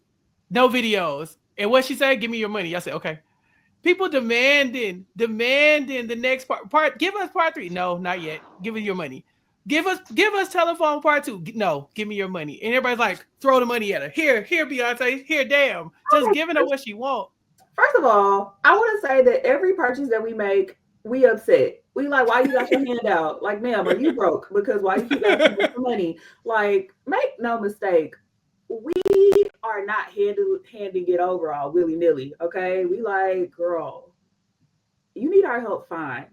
no videos. And what she said, give me your money. Y'all say, okay. People demanding the next part. Give us part 3. No, not yet. Give us your money. Give us Telephone part 2. No, give me your money. And everybody's like, throw the money at her. Here, Beyonce. Here, damn. Just giving her what she wants. First of all, I want to say that every purchase that we make, we upset. We like, why you got your hand out? Like, ma'am, are you broke? Because why you keep asking for money? Like, make no mistake, we are not handing it over all willy-nilly, okay? We like, girl, you need our help, fine.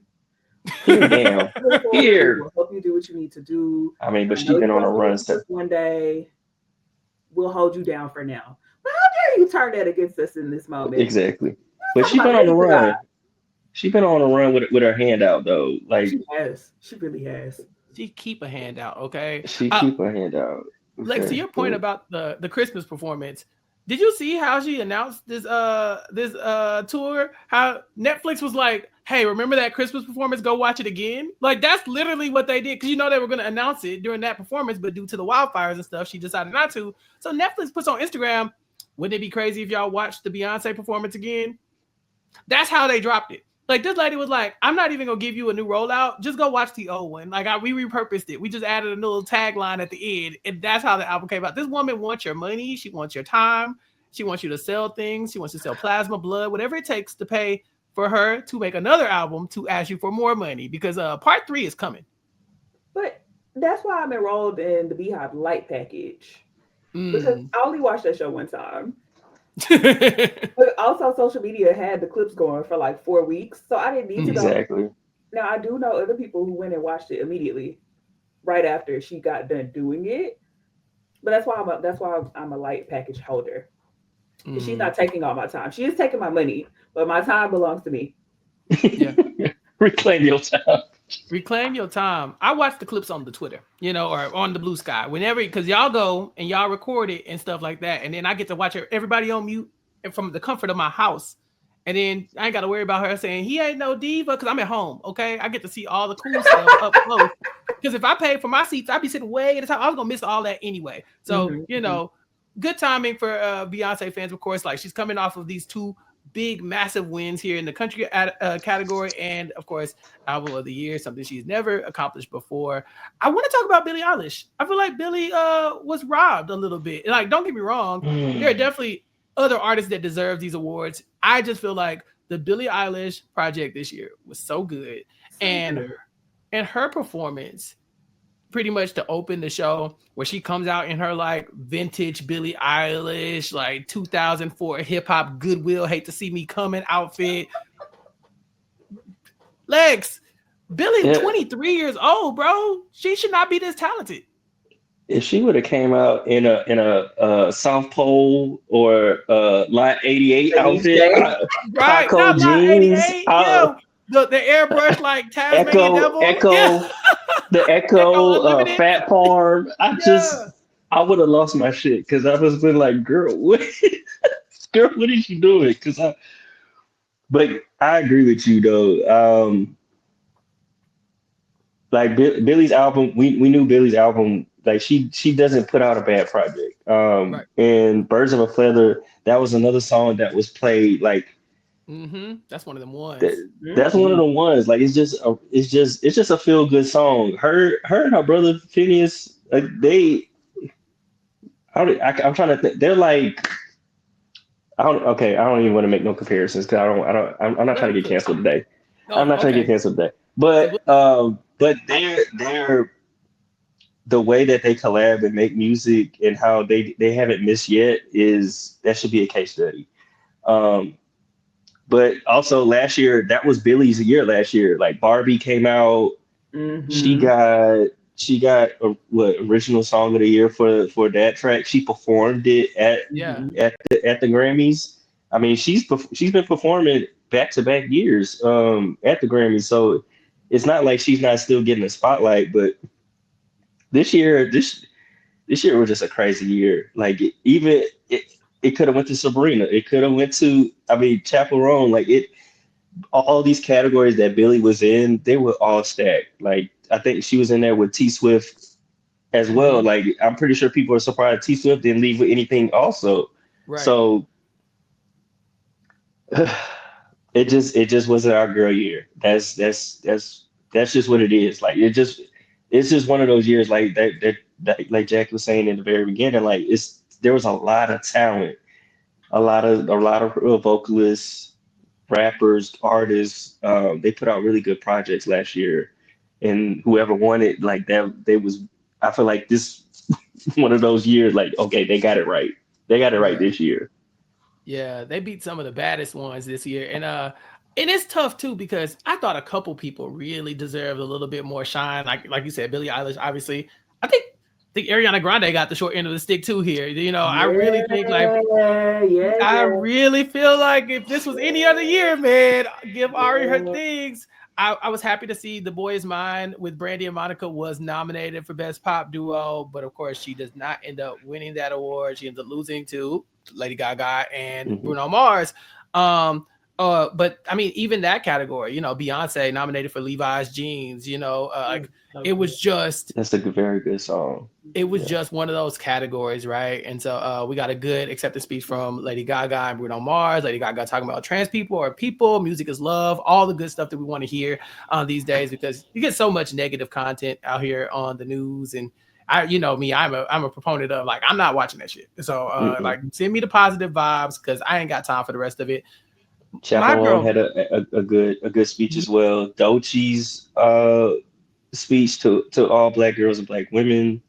Damn. Here. We'll help you do what you need to do. I mean, but she's been on a run. One day, we'll hold you down for now. But how dare you turn that against us in this moment? Exactly. But she's been on the run. She's been on a run with her hand out, though. Like she has. She really has. She keep a hand out, okay? She keep her hand out. Okay. Lex, to your point about the Christmas performance, did you see how she announced this tour? How Netflix was like, hey, remember that Christmas performance? Go watch it again. Like, that's literally what they did. Because you know they were going to announce it during that performance, but due to the wildfires and stuff, she decided not to. So Netflix puts on Instagram, wouldn't it be crazy if y'all watched the Beyonce performance again? That's how they dropped it. Like, this lady was like, I'm not even going to give you a new rollout. Just go watch the old one. Like, we repurposed it. We just added a little tagline at the end. And that's how the album came out. This woman wants your money. She wants your time. She wants you to sell things. She wants you to sell plasma, blood, whatever it takes to pay for her to make another album to ask you for more money because part 3 is coming. But that's why I'm enrolled in the Beehive Light package. Because I only watched that show one time. But also social media had the clips going for like 4 weeks. So I didn't need to know. Exactly. Now I do know other people who went and watched it immediately right after she got done doing it. But that's why I'm a light package holder. She's not taking all my time. She is taking my money, but my time belongs to me. Yeah. Reclaim your time. Reclaim your time. I watch the clips on the Twitter, or on the Blue Sky whenever, because y'all go and y'all record it and stuff like that, and then I get to watch everybody on mute and from the comfort of my house, and then I ain't got to worry about her saying he ain't no diva because I'm at home. Okay, I get to see all the cool stuff up close. Because if I paid for my seats, I'd be sitting way at the top. I was gonna miss all that anyway. So good timing for Beyonce fans, of course. Like she's coming off of these 2 big, massive wins here in the country category, and of course, album of the year, something she's never accomplished before. I want to talk about Billie Eilish. I feel like Billie was robbed a little bit. Like, don't get me wrong, there are definitely other artists that deserve these awards. I just feel like the Billie Eilish project this year was so good, and her performance, pretty much to open the show, where she comes out in her like vintage Billie Eilish, like 2004 hip hop Goodwill, hate to see me coming outfit. Lex, Billie, 23 years old, bro. She should not be this talented. If she would have came out in a South Pole or Lot 88 outfit, right? Taco jeans, the airbrush like Tasmanian Devil, the Echo Fat Farm. I would have lost my shit because I was been like, girl, what is she doing? But I agree with you though. Like Billie's album, we knew Billie's album. Like she doesn't put out a bad project. Right. And Birds of a Feather, that was another song that was played like. That's one of them ones. That's one of the ones. Like it's just a feel good song. Her and her brother Phineas, I'm trying to think. They're like, I don't even want to make no comparisons because I'm not trying to get canceled today. I'm not trying to get canceled today. But they're the way that they collab and make music and how they haven't missed yet that should be a case study. But also last year, that was Billie's year last year. Like Barbie came out. She got original song of the year for that track. She performed it at the Grammys. I mean, she's been performing back-to-back years at the Grammys. So it's not like she's not still getting the spotlight, but this year was just a crazy year. Like it could have went to Sabrina. It could have went to, Chappell. Like all these categories that Billie was in, they were all stacked. Like I think she was in there with T Swift as well. Like I'm pretty sure people are surprised T Swift didn't leave with anything also. Right. So it just wasn't our girl year. That's just what it is. Like it's just one of those years like that like Jacqui was saying in the very beginning. Like there was a lot of talent, a lot of vocalists, rappers, artists. They put out really good projects last year, and whoever won it, like that, I feel like this one of those years. Like, okay, they got it right. They got it right this year. Yeah, they beat some of the baddest ones this year, and it's tough too because I thought a couple people really deserved a little bit more shine. Like you said, Billie Eilish, obviously. I think Ariana Grande got the short end of the stick too here. I really think I really feel like if this was any other year, man, give Ari her things. I was happy to see The Boy Is Mine with Brandy and Monica was nominated for Best Pop Duo, but of course she does not end up winning that award. She ends up losing to Lady Gaga and Bruno Mars. But I mean, even that category, Beyonce nominated for Levi's Jeans, it was just. That's a very good song. It was just one of those categories, right? And so we got a good acceptance speech from Lady Gaga and Bruno Mars. Lady Gaga talking about trans people are people, music is love, all the good stuff that we want to hear these days because you get so much negative content out here on the news. And I'm a proponent of I'm not watching that shit. So send me the positive vibes because I ain't got time for the rest of it. Chappell had a good speech as well. Doechie's speech to all Black girls and Black women.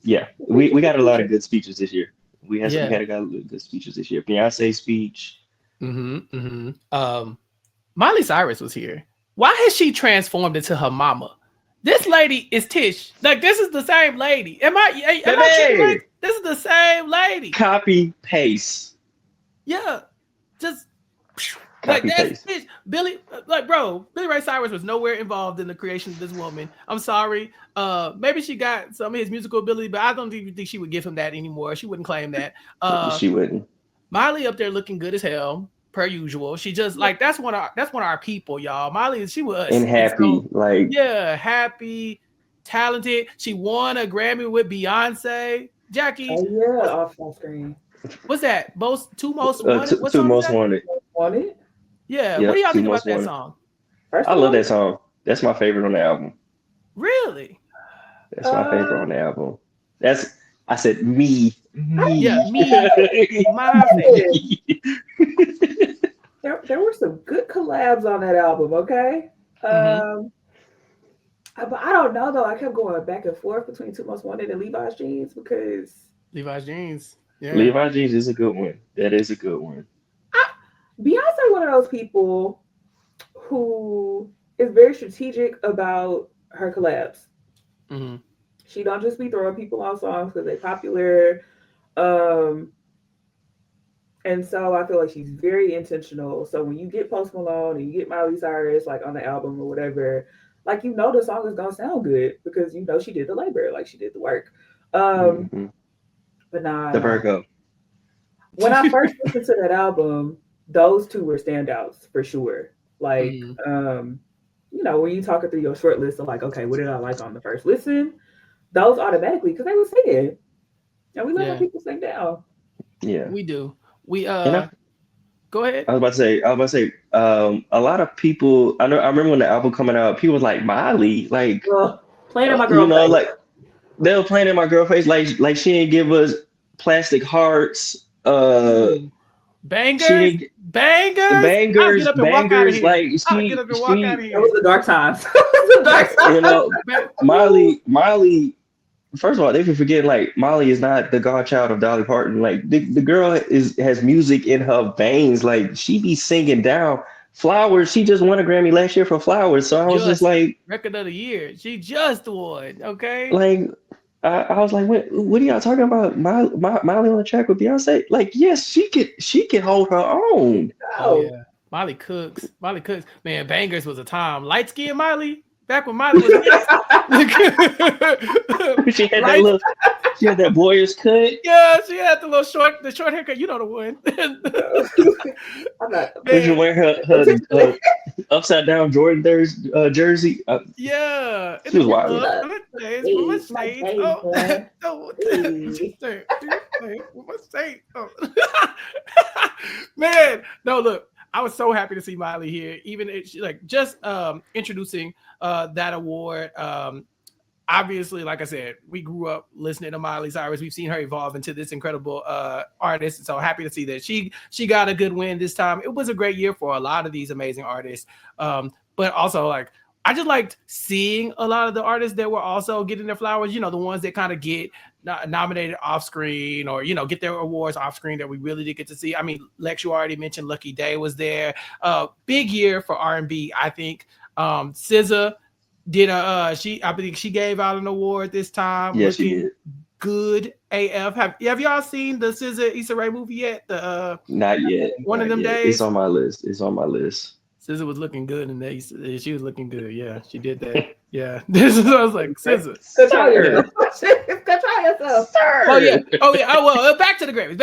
Yeah, we got a lot of good speeches this year. We had a lot of good speeches this year. Beyonce speech. Miley Cyrus was here. Why has she transformed into her mama? This lady is Tish. Like, this is the same lady. Am I kidding? Like, this is the same lady. Copy paste. Yeah, just like that's Tish. Billy Ray Cyrus was nowhere involved in the creation of this woman. I'm sorry. Maybe she got some of his musical ability, but I don't even think she would give him that anymore. She wouldn't claim that. She wouldn't. Miley up there looking good as hell. Per usual, she just like that's one of our people, y'all. Miley, she was and happy, happy, talented. She won a Grammy with Beyonce. Jacqui, off screen. What's that? Two most wanted. Wanted? Yeah. What do y'all think about that song? I love that song. That's my favorite on the album. Really? That's my favorite on the album. I said me. Yeah, me. My favorite. There were some good collabs on that album, okay? But I don't know though. I kept going back and forth between Two Most Wanted and Levi's Jeans because Levi's Jeans. Yeah. Levi's Jeans is a good one. That is a good one. Beyonce, one of those people who is very strategic about her collabs. Mm-hmm. She don't just be throwing people on songs because they're popular. And so I feel like she's very intentional. So when you get Post Malone and you get Miley Cyrus like on the album or whatever, like the song is gonna sound good because she did the labor, like she did the work. But nah. The Virgo. When I first listened to that album, those two were standouts for sure. Like when you talking through your short list of like, okay, what did I like on the first listen? Those automatically because they were singing. And we love when people sing down. Yeah. We do. Go ahead. I was about to say, a lot of people. I remember when the album coming out, people was like Miley, like playing in my girl face. like they were playing in my girl face, like she didn't give us plastic hearts. Bangers. Like It was the dark times. Miley. First of all, they can forget like Miley is not the godchild of Dolly Parton. Like the girl has music in her veins. Like she be singing down Flowers. She just won a Grammy last year for Flowers. So I was just like, record of the year. She just won. Okay. Like I was like, what are y'all talking about? Miley on the track with Beyonce? Like, yes, she can hold her own. Oh yeah, Miley cooks. Man, Bangers was a time. Light skin Miley. Back when Miley was she had that boyish cut. Yeah, she had the short haircut. You know the one. Did you wear her upside down Jordan jersey? Yeah, she was wild. Man, no, look. I was so happy to see Miley here, even if she, like just introducing that award. Obviously, like I said, we grew up listening to Miley Cyrus. We've seen her evolve into this incredible artist. And so happy to see that she got a good win this time. It was a great year for a lot of these amazing artists. But also like I just liked seeing a lot of the artists that were also getting their flowers, the ones that kind of get nominated off screen or, get their awards off screen that we really did get to see. I mean, Lex, you already mentioned Lucky Day was there. Big year for R&B, I think. SZA did I think she gave out an award this time. Yeah, she did. Good AF. Have y'all seen the SZA Issa Rae movie yet? Not yet. One of them days. It's on my list. SZA was looking good, and she was looking good. Yeah, she did that. Yeah, I was like SZA. Go try yourself, sir. Oh yeah. Oh well. Back to the Grammys.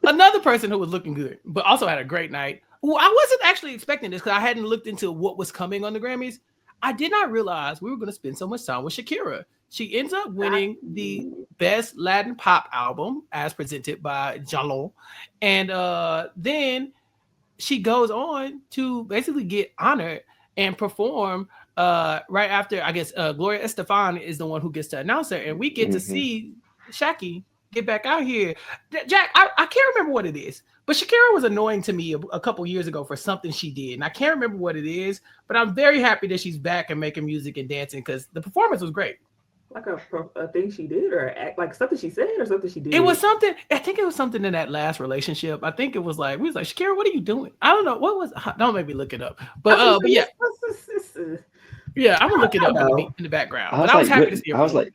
Another person who was looking good, but also had a great night. Well, I wasn't actually expecting this because I hadn't looked into what was coming on the Grammys. I did not realize we were going to spend so much time with Shakira. She ends up winning the Best Latin Pop Album as presented by Janelle, and then she goes on to basically get honored and perform right after, I guess, Gloria Estefan is the one who gets to announce her. And we get to see Jacqui get back out here. Jack, I can't remember what it is, but Shakira was annoying to me a couple years ago for something she did, and I can't remember what it is. But I'm very happy that she's back and making music and dancing because the performance was great. Like a thing she did, or like something she said, or something she did. It was something. I think it was something in that last relationship. I think it was like we was like, Shakira, what are you doing? I don't know what was. Don't make me look it up. But yeah, yeah, I'm gonna look it up in the background. But I was happy to see her. I was like,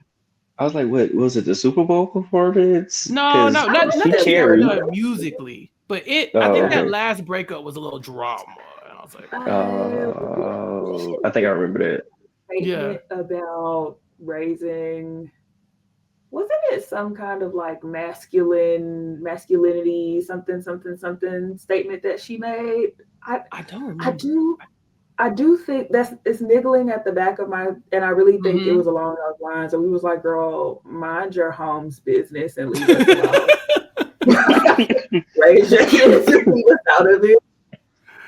what was it? The Super Bowl performance? No, not Shakira musically, but I think that last breakup was a little drama. And I was like, I think I remember that. Yeah, about raising, wasn't it some kind of like masculinity something statement that she made? I don't remember. I do think it's niggling at the back of my, and I really think it was along those lines. And we was like, girl, mind your home's business and leave us alone. Raise your kids and leave us out of it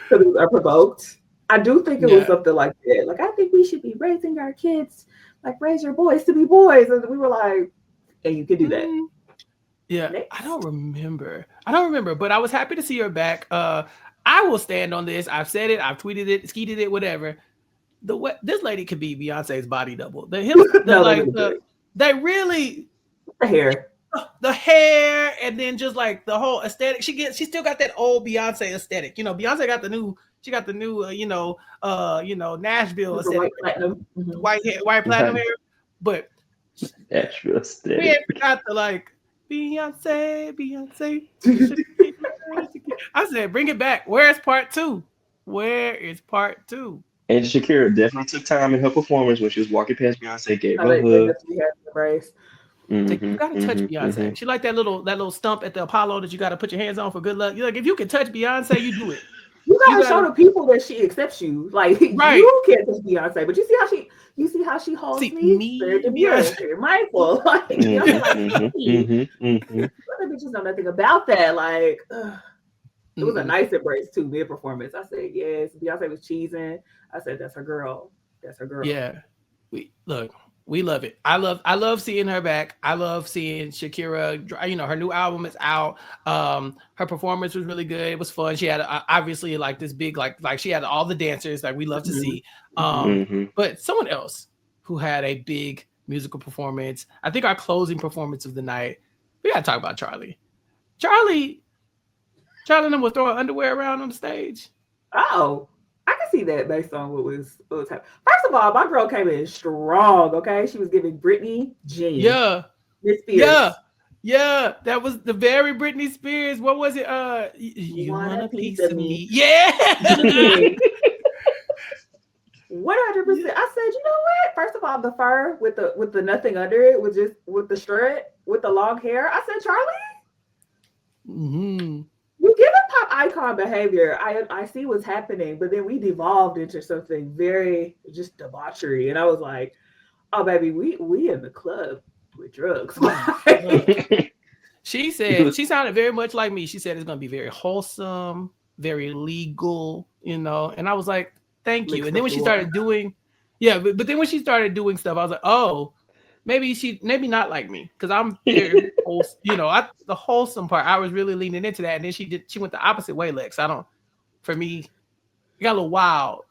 because we are provoked. I do think it was something like that. Like, I think we should be raising our kids, like raise your boys to be boys. And we were like, and you can do that. Yeah, next. I don't remember, but I was happy to see her back. I will stand on this. I've said it. I've tweeted it, skeeted it, whatever. This lady could be Beyonce's body double. They really the hair, and then just like the whole aesthetic. She still got that old Beyonce aesthetic. You know, Beyonce got the new. She got the new, Nashville aesthetic, white platinum hair. But Nashville aesthetic. We ain't got the like Beyonce. I said, bring it back. Where's part 2? Where is part 2? And Shakira definitely took time in her performance when she was walking past Beyonce, gave her a hug. You gotta touch Beyonce. She like that little stump at the Apollo that you gotta put your hands on for good luck. You're like, if you can touch Beyonce, you do it. You gotta show the people that she accepts you. Like, you can't touch Beyonce, but you see how she holds me. Very mindful. Like, other bitches know nothing about that. Like, it was a nice embrace too, mid performance. I said yes. Beyonce was cheesing. I said that's her girl. Yeah, we love it. I love seeing her back. I love seeing Shakira. You know, her new album is out. Her performance was really good. It was fun. She had obviously like this big like she had all the dancers that we love to see. But someone else who had a big musical performance. I think our closing performance of the night. We gotta talk about Charli. Charli and them was throwing underwear around on the stage. Oh. I can see that based on what was happening. First of all, my girl came in strong, okay? She was giving Britney Jean. Yeah. Miss Spears. Yeah. That was the very Britney Spears. What was it? You want a piece of me? Yeah. 100%. I said, you know what? First of all, the fur with the nothing under it, with the strut, with the long hair. I said, Charli? You give it pop icon behavior. I see what's happening, but then we devolved into something very just debauchery. And I was like, oh baby, we in the club with drugs. She said she sounded very much like me. She said it's gonna be very wholesome, very legal, and I was like, thank you. And then when she started doing but then when she started doing stuff, I was like, oh, maybe not like me, because I'm very the wholesome part. I was really leaning into that, and then she went the opposite way, Lex. For me, it got a little wild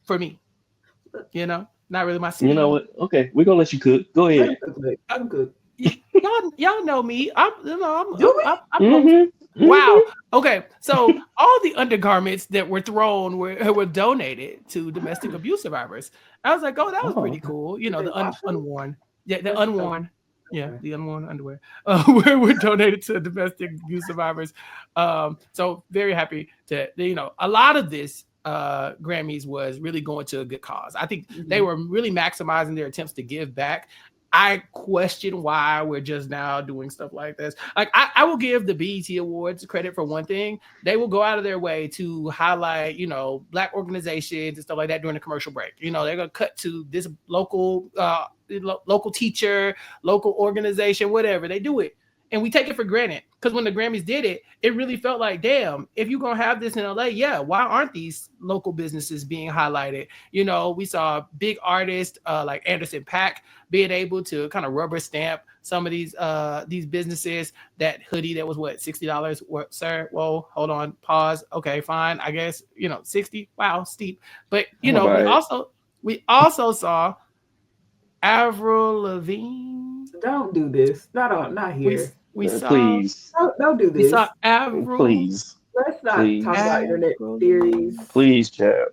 for me. Not really my scene. You know what? Okay, we're gonna let you cook. Go ahead. I'm good. Y'all know me. Wow. Okay. So all the undergarments that were thrown were donated to domestic abuse survivors. I was like, oh, that was pretty cool. The unworn. Yeah, the unworn. Yeah, the unworn underwear were donated to domestic abuse survivors. So very happy to, a lot of this Grammys was really going to a good cause. I think they were really maximizing their attempts to give back. I question why we're just now doing stuff like this. Like, I will give the BET Awards credit for one thing. They will go out of their way to highlight, Black organizations and stuff like that during the commercial break. They're going to cut to this local teacher, local organization, whatever. They do it. And we take it for granted because when the Grammys did it, it really felt like, damn, if you're going to have this in LA, yeah, why aren't these local businesses being highlighted? You know, we saw big artists like Anderson .Paak being able to kind of rubber stamp some of these businesses. That hoodie that was what, $60? What, sir? Whoa, hold on, pause. Okay, fine. I guess, you know, 60. Wow, steep. But you know, we also saw Avril Lavigne. Don't do this. Not here. We saw. Please. Don't do this. We saw Avril. Please. Let's not talk about internet Avril. theories. Please, Chad.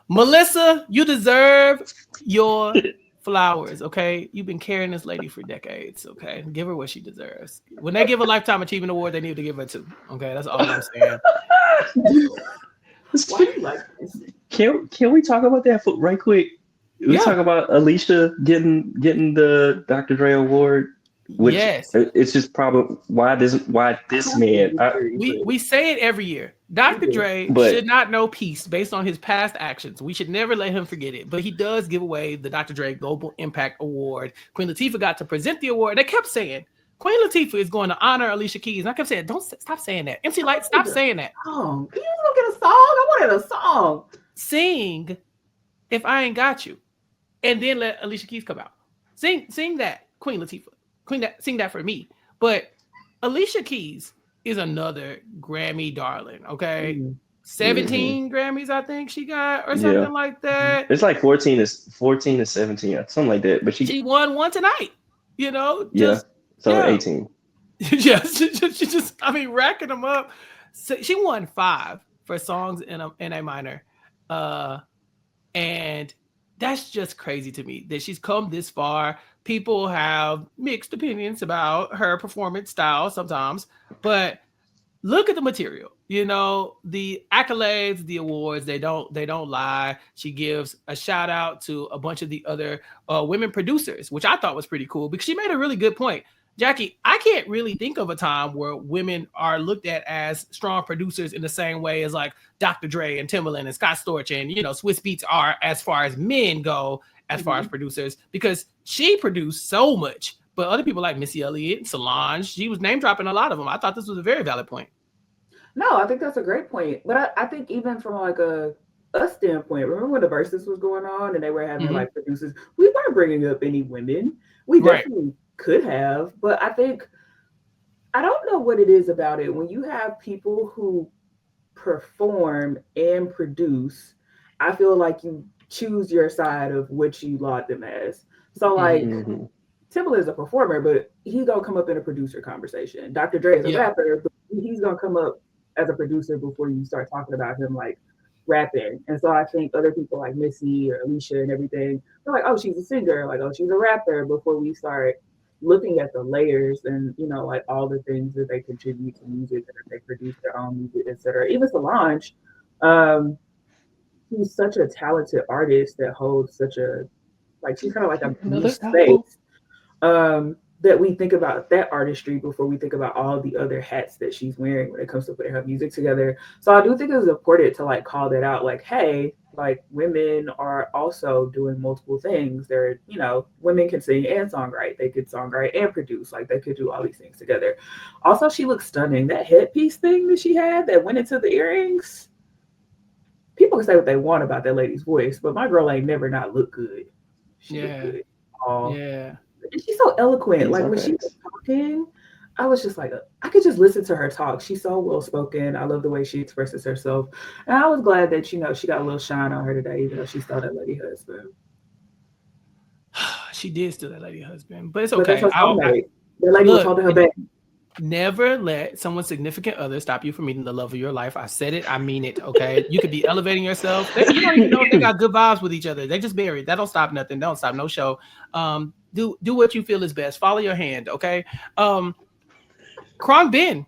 Melissa, you deserve your flowers, okay? You've been carrying this lady for decades, okay? Give her what she deserves. When they give a Lifetime Achievement Award, they need to give her two, okay? That's all I'm saying. Why do you like this? Can we talk about that right quick? We talk about Alicia getting the Dr. Dre award. Which yes, it's just probably why this man. We say it every year. Dr. Dre should not know peace based on his past actions. We should never let him forget it. But he does give away the Dr. Dre Global Impact Award. Queen Latifah got to present the award. They kept saying Queen Latifah is going to honor Alicia Keys, and I kept saying, "Don't stop saying that." MC Light, stop saying that. Oh, you don't get a song. I wanted a song. Sing "If I Ain't Got You," and then let Alicia Keys come out. Sing that, Queen Latifah. Sing that for me. But Alicia Keys is another Grammy darling, okay? 17 Grammys, I think she got, or something like that. It's like 14 to 17, something like that. But she won one tonight, you know? 18. Yeah, she just, I mean, racking them up. So she won 5 for songs in a minor. And that's just crazy to me that she's come this far. People have mixed opinions about her performance style sometimes, but look at the material. You know, the accolades, the awards, they don't lie. She gives a shout out to a bunch of the other women producers, which I thought was pretty cool because she made a really good point. Jacqui, I can't really think of a time where women are looked at as strong producers in the same way as like Dr. Dre and Timbaland and Scott Storch and, you know, Swiss Beats are as far as men go, as far as producers, because she produced so much. But other people like Missy Elliott, Solange, she was name dropping a lot of them. I thought this was a very valid point. No, I think that's a great point. But I think even from like a standpoint, remember when the Versus was going on and they were having like producers, we weren't bringing up any women. We definitely could have, but I don't know what it is about it. When you have people who perform and produce, I feel like you choose your side of what you laud them as. So like Timbaland is a performer, but he's gonna come up in a producer conversation. Dr. Dre is a rapper, but he's gonna come up as a producer before you start talking about him like rapping. And so I think other people like Missy or Alicia and everything, they're like, oh, she's a singer, like, oh, she's a rapper, before we start looking at the layers and, you know, like all the things that they contribute to music, that they produce their own music, etc. Even Solange, she's such a talented artist that holds such a, like, she's kind of like a niche space, that we think about that artistry before we think about all the other hats that she's wearing when it comes to putting her music together. So I do think it's important to like call that out, like, hey, like women are also doing multiple things. They're, you know, women can sing and songwrite. They could songwrite and produce. Like they could do all these things together. Also, she looks stunning. That headpiece thing that she had that went into the earrings. People can say what they want about that lady's voice, but my girl ain't never not look good. She looked good. And she's so eloquent. Like when she was talking, I was just like, I could just listen to her talk. She's so well spoken. I love the way she expresses herself. And I was glad that, you know, she got a little shine on her today, even though she stole that lady husband. She did steal that lady husband, but it's okay. The lady was holding her back. Never let someone's significant other stop you from meeting the love of your life. I said it. I mean it. Okay. You could be elevating yourself. You don't even know if they got good vibes with each other. They just married. That don't stop nothing. Don't stop no show. Do what you feel is best. Follow your hand. Okay. Khruangbin.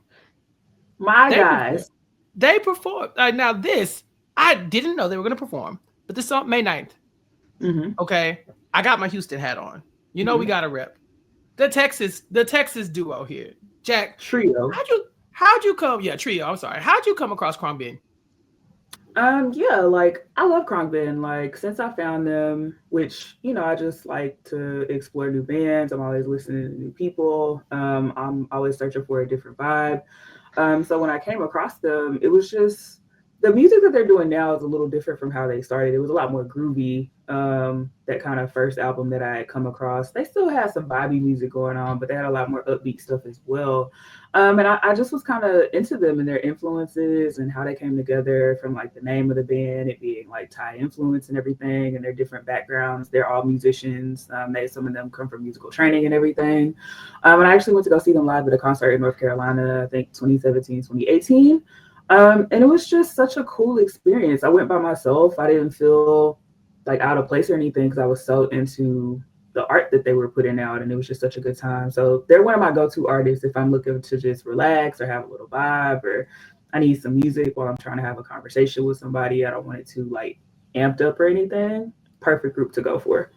They performed. Now this, I didn't know they were going to perform, but this song, May 9th. Okay. I got my Houston hat on. You know, we got to rep the Texas duo here. Jack Trio. How'd you come? Yeah, Trio. I'm sorry. How'd you come across Khruangbin? Yeah, like I love Khruangbin. Like since I found them, which I just like to explore new bands. I'm always listening to new people. I'm always searching for a different vibe. So when I came across them, it was just the music that they're doing now is a little different from how they started. It was a lot more groovy. That kind of first album that I had come across, they still had some vibey music going on, but they had a lot more upbeat stuff as well. And I just was kind of into them and their influences and how they came together from like the name of the band, it being like Thai influence and everything, and their different backgrounds. They're all musicians. Some of them come from musical training and everything. And I actually went to go see them live at a concert in North Carolina, I think 2017, 2018. And it was just such a cool experience. I went by myself. I didn't feel like out of place or anything because I was so into the art that they were putting out, and it was just such a good time. So they're one of my go-to artists if I'm looking to just relax or have a little vibe, or I need some music while I'm trying to have a conversation with somebody. I don't want it to like amped up or anything. Perfect group to go for.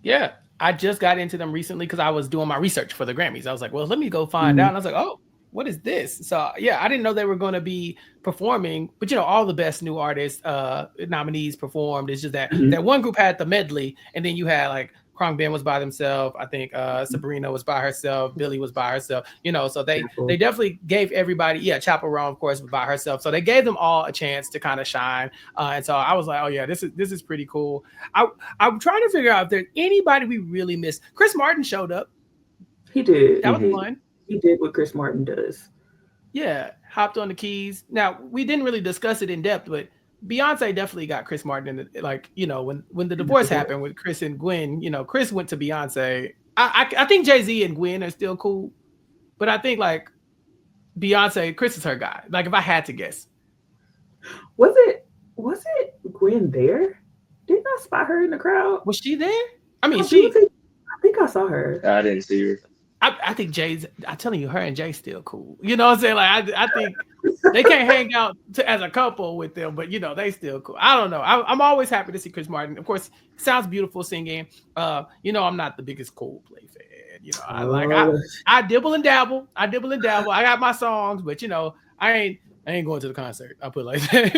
Yeah, I just got into them recently because I was doing my research for the Grammys. I was like, well, let me go find out. And I was like, oh, what is this? So yeah, I didn't know they were going to be performing, but all the best new artists nominees performed. It's just that that one group had the medley, and then you had like Khruangbin was by themselves. I think Sabrina was by herself. Billy was by herself. So they definitely gave everybody. Yeah, Chappell, of course, was by herself. So they gave them all a chance to kind of shine. And so I was like, oh yeah, this is pretty cool. I'm trying to figure out if there's anybody we really missed. Chris Martin showed up. He did. That was fun. He did what Chris Martin does. Yeah, hopped on the keys. Now we didn't really discuss it in depth, but Beyonce definitely got Chris Martin in the, like, when the divorce happened with Chris and Gwen, Chris went to Beyonce. I think Jay-Z and Gwen are still cool, but I think like Beyonce, Chris is her guy. Like if I had to guess. Was it Gwen there? Didn't I spot her in the crowd? Was she there? I mean, I think I saw her. I didn't see her. I think Jay's. I'm telling you, her and Jay still cool. You know what I'm saying? Like I think they can't hang out as a couple with them, but they still cool. I don't know. I'm always happy to see Chris Martin. Of course, sounds beautiful singing. I'm not the biggest Coldplay fan. I dibble and dabble. I got my songs, but I ain't going to the concert. I'll put it like that.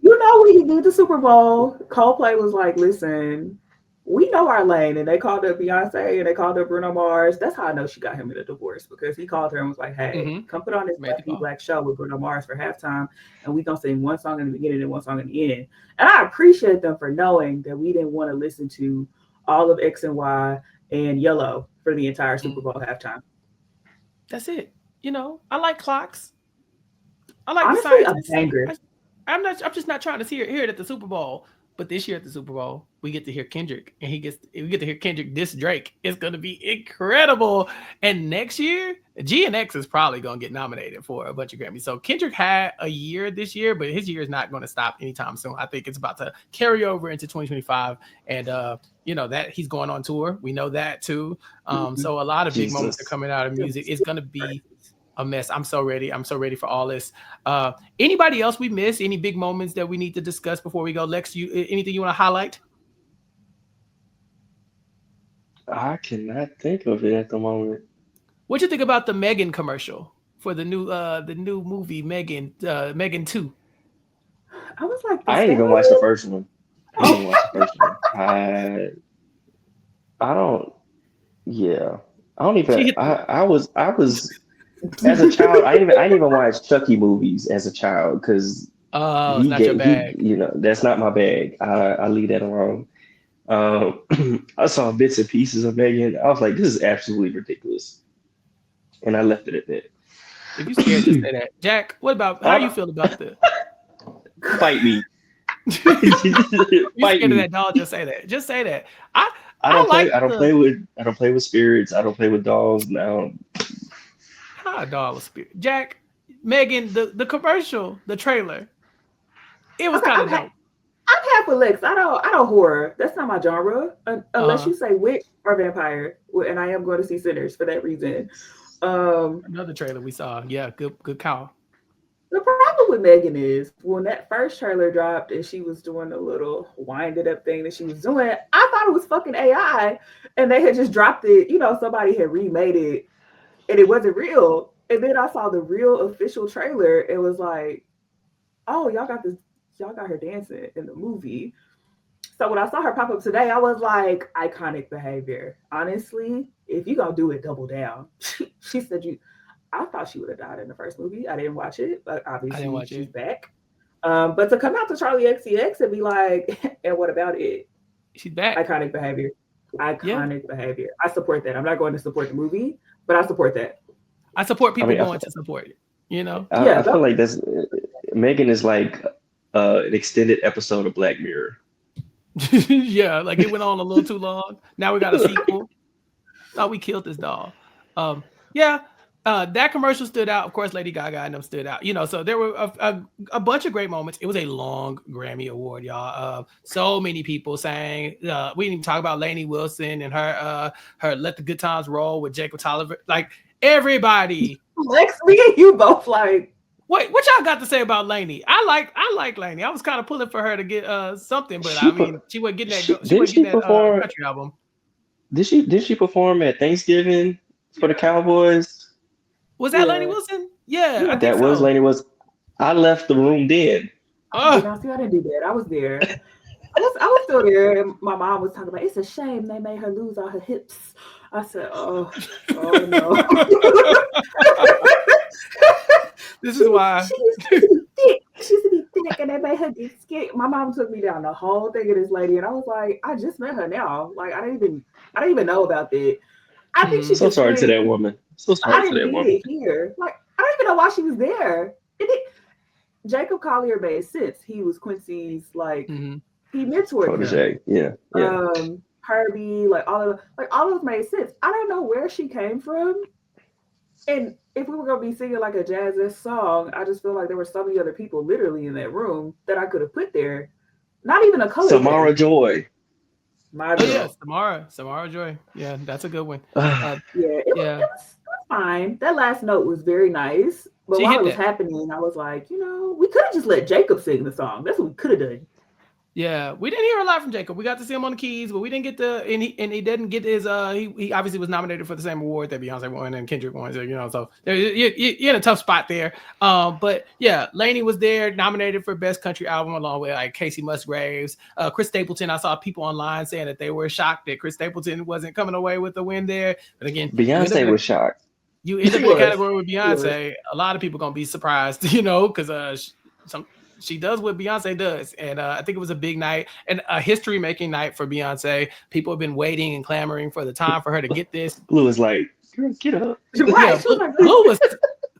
When he did the Super Bowl, Coldplay was like, listen, we know our lane, and they called up Beyonce and they called up Bruno Mars. That's how I know she got him in a divorce, because he called her and was like, hey, come put on this Black show with Bruno Mars for halftime, and we gonna sing one song in the beginning and one song in the end. And I appreciate them for knowing that we didn't want to listen to all of X and Y and Yellow for the entire Super Bowl halftime. That's it. I like clocks. I like honestly the a banger. I'm just not trying to hear it at the Super Bowl. But this year at the Super Bowl, we get to hear Kendrick, and we get to hear Kendrick diss Drake. It's going to be incredible. And next year, GNX is probably going to get nominated for a bunch of Grammys. So Kendrick had a year this year, but his year is not going to stop anytime soon. I think it's about to carry over into 2025. And, that he's going on tour. We know that too. So a lot of big moments are coming out of music. It's going to be a mess. I'm so ready. I'm so ready for all this. Anybody else we missed? Any big moments that we need to discuss before we go? Lex, anything you want to highlight? I cannot think of it at the moment. What'd you think about the Megan commercial for the new movie Megan 2? I was like, I didn't even watch the first one. I don't. Yeah, I don't even. I was. As a child, I didn't even watch Chucky movies as a child because it's not your bag. That's not my bag. I leave that alone. I saw bits and pieces of Megan. I was like, this is absolutely ridiculous, and I left it at that. If you scared to say that, Jack, what about how you feel about the fight me? You scared of that dog? Just say that. Just say that. I don't play with spirits. I don't play with dolls now. $5 spirit. Jack, Megan, the commercial, the trailer, it was kind of dope. I'm half with Lex. I don't horror. That's not my genre. Unless you say witch or vampire, and I am going to see Sinners for that reason. Another trailer we saw. Yeah, good call. The problem with Megan is when that first trailer dropped and she was doing the little winded up thing that she was doing, I thought it was fucking AI, and they had just dropped it. Somebody had remade it. And it wasn't real. And then I saw the real official trailer. It was like, oh, y'all got her dancing in the movie. So when I saw her pop up today, I was like, iconic behavior. Honestly, if you gonna do it, double down. She said I thought she would have died in the first movie. I didn't watch it, but obviously she's back. But to come out to Charli XCX and be like, and what about it? She's back. Iconic behavior. Iconic behavior. I support that. I'm not going to support the movie, but I support that. I support people going to support it. You know? I feel like Megan is like an extended episode of Black Mirror. Yeah, like it went on a little too long. Now we got a sequel. Thought we killed this doll. That commercial stood out. Of course, Lady Gaga and them stood out. You know, so there were a bunch of great moments. It was a long Grammy Award, y'all. So many people sang. We didn't even talk about Lainey Wilson and her "Let the Good Times Roll" with Jacob Tolliver. Like everybody. Lex, me and you both like. Wait, what y'all got to say about Lainey? I like Lainey. I was kind of pulling for her to get something, but she wasn't getting that. She wasn't getting that country album. Did she perform at Thanksgiving for the Cowboys? Was that Lainey Wilson? Yeah, I think was Lainey Wilson. I left the room then. I didn't do that. I was there. I was still there, and my mom was talking about it's a shame they made her lose all her hips. I said, oh no. This is why she used to be thick. She used to be thick, and they made her get skinny. My mom took me down the whole thing of this lady, and I was like, I just met her now. Like I didn't even know about that. I think she's so sorry to that woman. So sorry to that woman. Here, like I don't even know why she was there. Jacob Collier made sense. He was Quincy's he mentored protege. him. Yeah. Herbie, all those made sense. I don't know where she came from. And if we were gonna be singing like a jazz song, I just feel like there were so many other people literally in that room that I could have put there. Not even a color. Samara Joy. Samara Joy. Yeah, that's a good one. It was fine. That last note was very nice. But while it was happening, I was like, we could have just let Jacob sing the song. That's what we could have done. Yeah, we didn't hear a lot from Jacob. We got to see him on the keys, but we didn't get and he didn't get his he obviously was nominated for the same award that Beyonce won and Kendrick won. So so you're in a tough spot there. But yeah, Lainey was there, nominated for Best Country Album along with like Casey Musgraves, Chris Stapleton. I saw people online saying that they were shocked that Chris Stapleton wasn't coming away with the win there. But again, Beyonce was shocked. You end up in the category with Beyonce. A lot of people gonna be surprised, because she does what Beyonce does. And I think it was a big night and a history-making night for Beyonce. People have been waiting and clamoring for the time for her to get this. Blue was like, girl, get up. Right. Yeah, Blue was,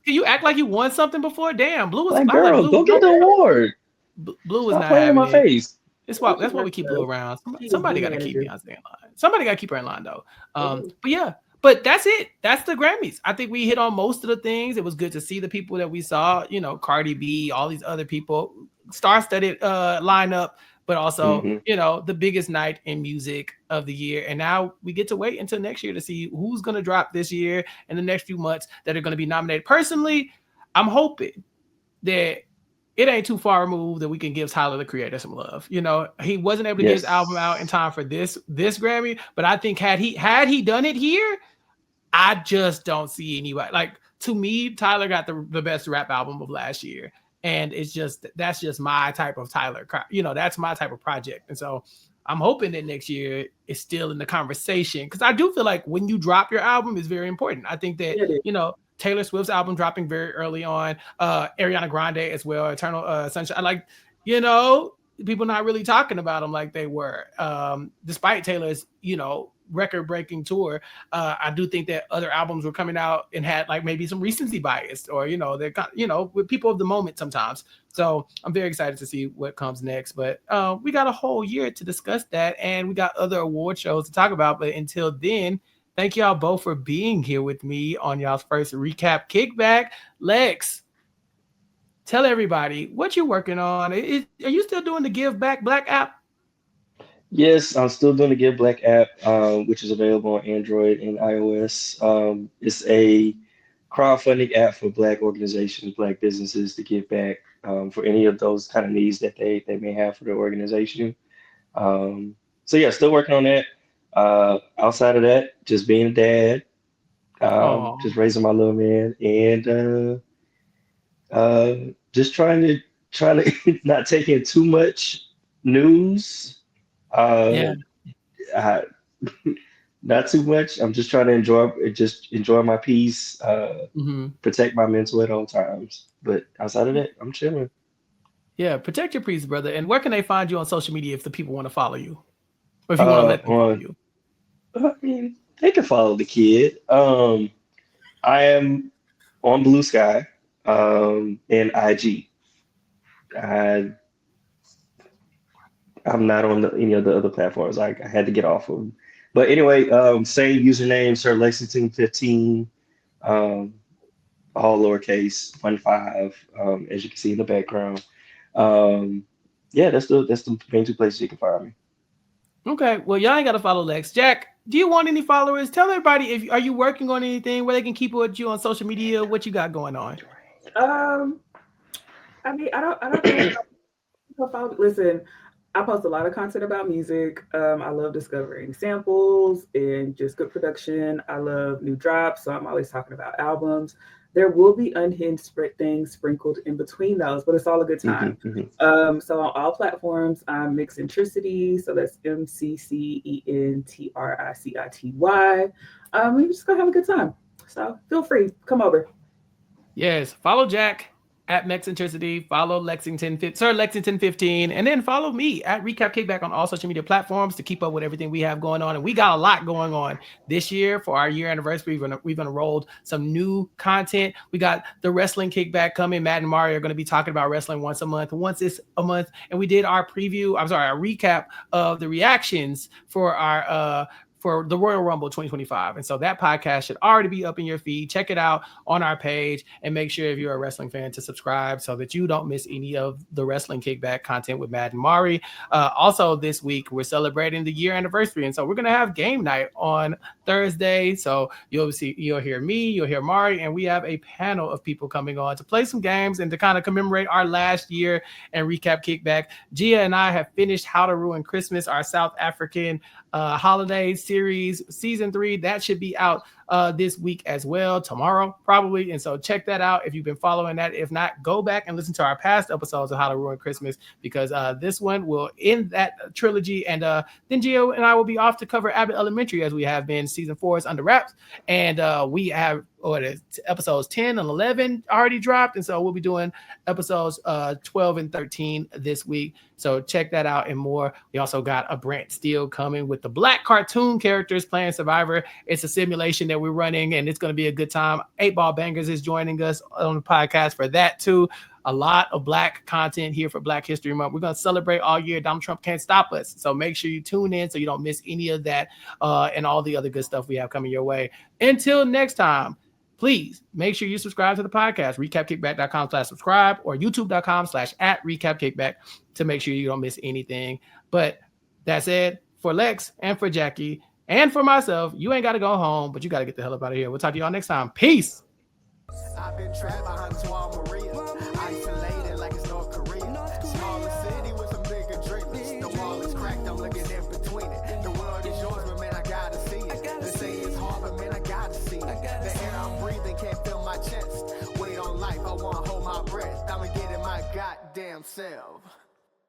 can you act like you won something before? Damn, Blue was like, girl, Blue, go get the award. Blue was not playing in my face. That's why we keep Blue around. Somebody got to keep Beyonce in line. Somebody got to keep her in line, though. But yeah. But that's it. That's the Grammys. I think we hit on most of the things. It was good to see the people that we saw, Cardi B, all these other people, star-studded lineup, but also, the biggest night in music of the year. And now we get to wait until next year to see who's going to drop this year and the next few months that are going to be nominated. Personally, I'm hoping that it ain't too far removed that we can give Tyler, the Creator, some love. He wasn't able to get his album out in time for this Grammy, but I think had he done it here, I just don't see anybody. Like, to me, Tyler got the best rap album of last year. And that's just my type of Tyler. That's my type of project. And so I'm hoping that next year is still in the conversation. Because I do feel like when you drop your album is very important. I think that, Taylor Swift's album dropping very early on, Ariana Grande as well, Eternal Sunshine. People not really talking about them like they were. Despite Taylor's, record-breaking tour, I do think that other albums were coming out and had like maybe some recency bias, or they're with people of the moment sometimes. So I'm very excited to see what comes next. But we got a whole year to discuss that, and we got other award shows to talk about. But until then, thank y'all both for being here with me on y'all's first Recap Kickback. Lex, tell everybody what you're working on. Are you still doing the Give Back Black app? Yes, I'm still doing the Give Black app, which is available on Android and iOS. It's a crowdfunding app for Black organizations, Black businesses to give back for any of those kind of needs that they may have for their organization. So yeah, still working on that. Outside of that, just being a dad, Just raising my little man and just trying to not take in too much news. Yeah. I, not too much. I'm just trying to enjoy my peace, protect my mental at all times. But outside of that, I'm chilling. Yeah, protect your peace, brother. And where can they find you on social media if the people want to follow you? Or if you want to let them follow you? I mean, they can follow the kid. I am on Blue Sky, and IG. I'm not on any of the other platforms. I had to get off of them. But anyway, same username, Sir Lexington 15, all lowercase, 15, as you can see in the background. Yeah, that's the main two places you can find me. Okay, well, y'all ain't got to follow Lex. Jack, do you want any followers? Tell everybody, are you working on anything where they can keep up with you on social media? What you got going on? I mean, I don't think listen, I post a lot of content about music. I love discovering samples and just good production. I love new drops, so I'm always talking about albums. There will be unhinged things sprinkled in between those, but it's all a good time. So on all platforms, I'm Mixcentricity. So that's MCCENTRICITY. We just gonna have a good time. So feel free, come over. Yes, follow Jack at Mexcentricity, follow Sir Lexington 15, and then follow me at Recap Kickback on all social media platforms to keep up with everything we have going on. And we got a lot going on this year for our year anniversary. We've enrolled some new content. We got the wrestling kickback coming. Matt and Mari are going to be talking about wrestling once a month. And we did our recap of the reactions for our for the Royal Rumble 2025. And so that podcast should already be up in your feed. Check it out on our page and make sure if you're a wrestling fan to subscribe so that you don't miss any of the wrestling kickback content with Matt and Mari. Also this week, we're celebrating the year anniversary. And so we're going to have game night on Thursday. So you'll hear me, you'll hear Mari, and we have a panel of people coming on to play some games and to kind of commemorate our last year and recap kickback. Gia and I have finished How to Ruin Christmas, our South African holiday series, season 3. That should be out this week as well, tomorrow probably. And so check that out if you've been following that. If not, go back and listen to our past episodes of How to Ruin Christmas, because this one will end that trilogy. And then Gio and I will be off to cover Abbott Elementary, as we have been. Season 4 is under wraps, and we have episodes 10 and 11 already dropped, and so we'll be doing episodes 12 and 13 this week. So check that out and more. We also got a Brant Steele coming with the black cartoon characters playing Survivor. It's a simulation that we're running, and it's going to be a good time. 8 Ball Bangers is joining us on the podcast for that too. A lot of black content here for Black History Month. We're going to celebrate all year. Donald Trump can't stop us. So make sure you tune in so you don't miss any of that and all the other good stuff we have coming your way. Until next time, please make sure you subscribe to the podcast, recapkickback.com/subscribe or youtube.com/@recapkickback to make sure you don't miss anything. But that's it for Lex and for Jacqui and for myself. You ain't got to go home, but you got to get the hell up out of here. We'll talk to y'all next time. Peace. I've been trapped behind Maria, isolated like it's North Korea. Smaller city with some bigger dreamers. The wall is cracked, I'm looking in between it. The world is yours, but man, I gotta see it. They say it's hard, but man, I gotta see it. The air I'm breathing can't feel my chest. Wait on life, I wanna hold my breath. I'ma get in my goddamn self.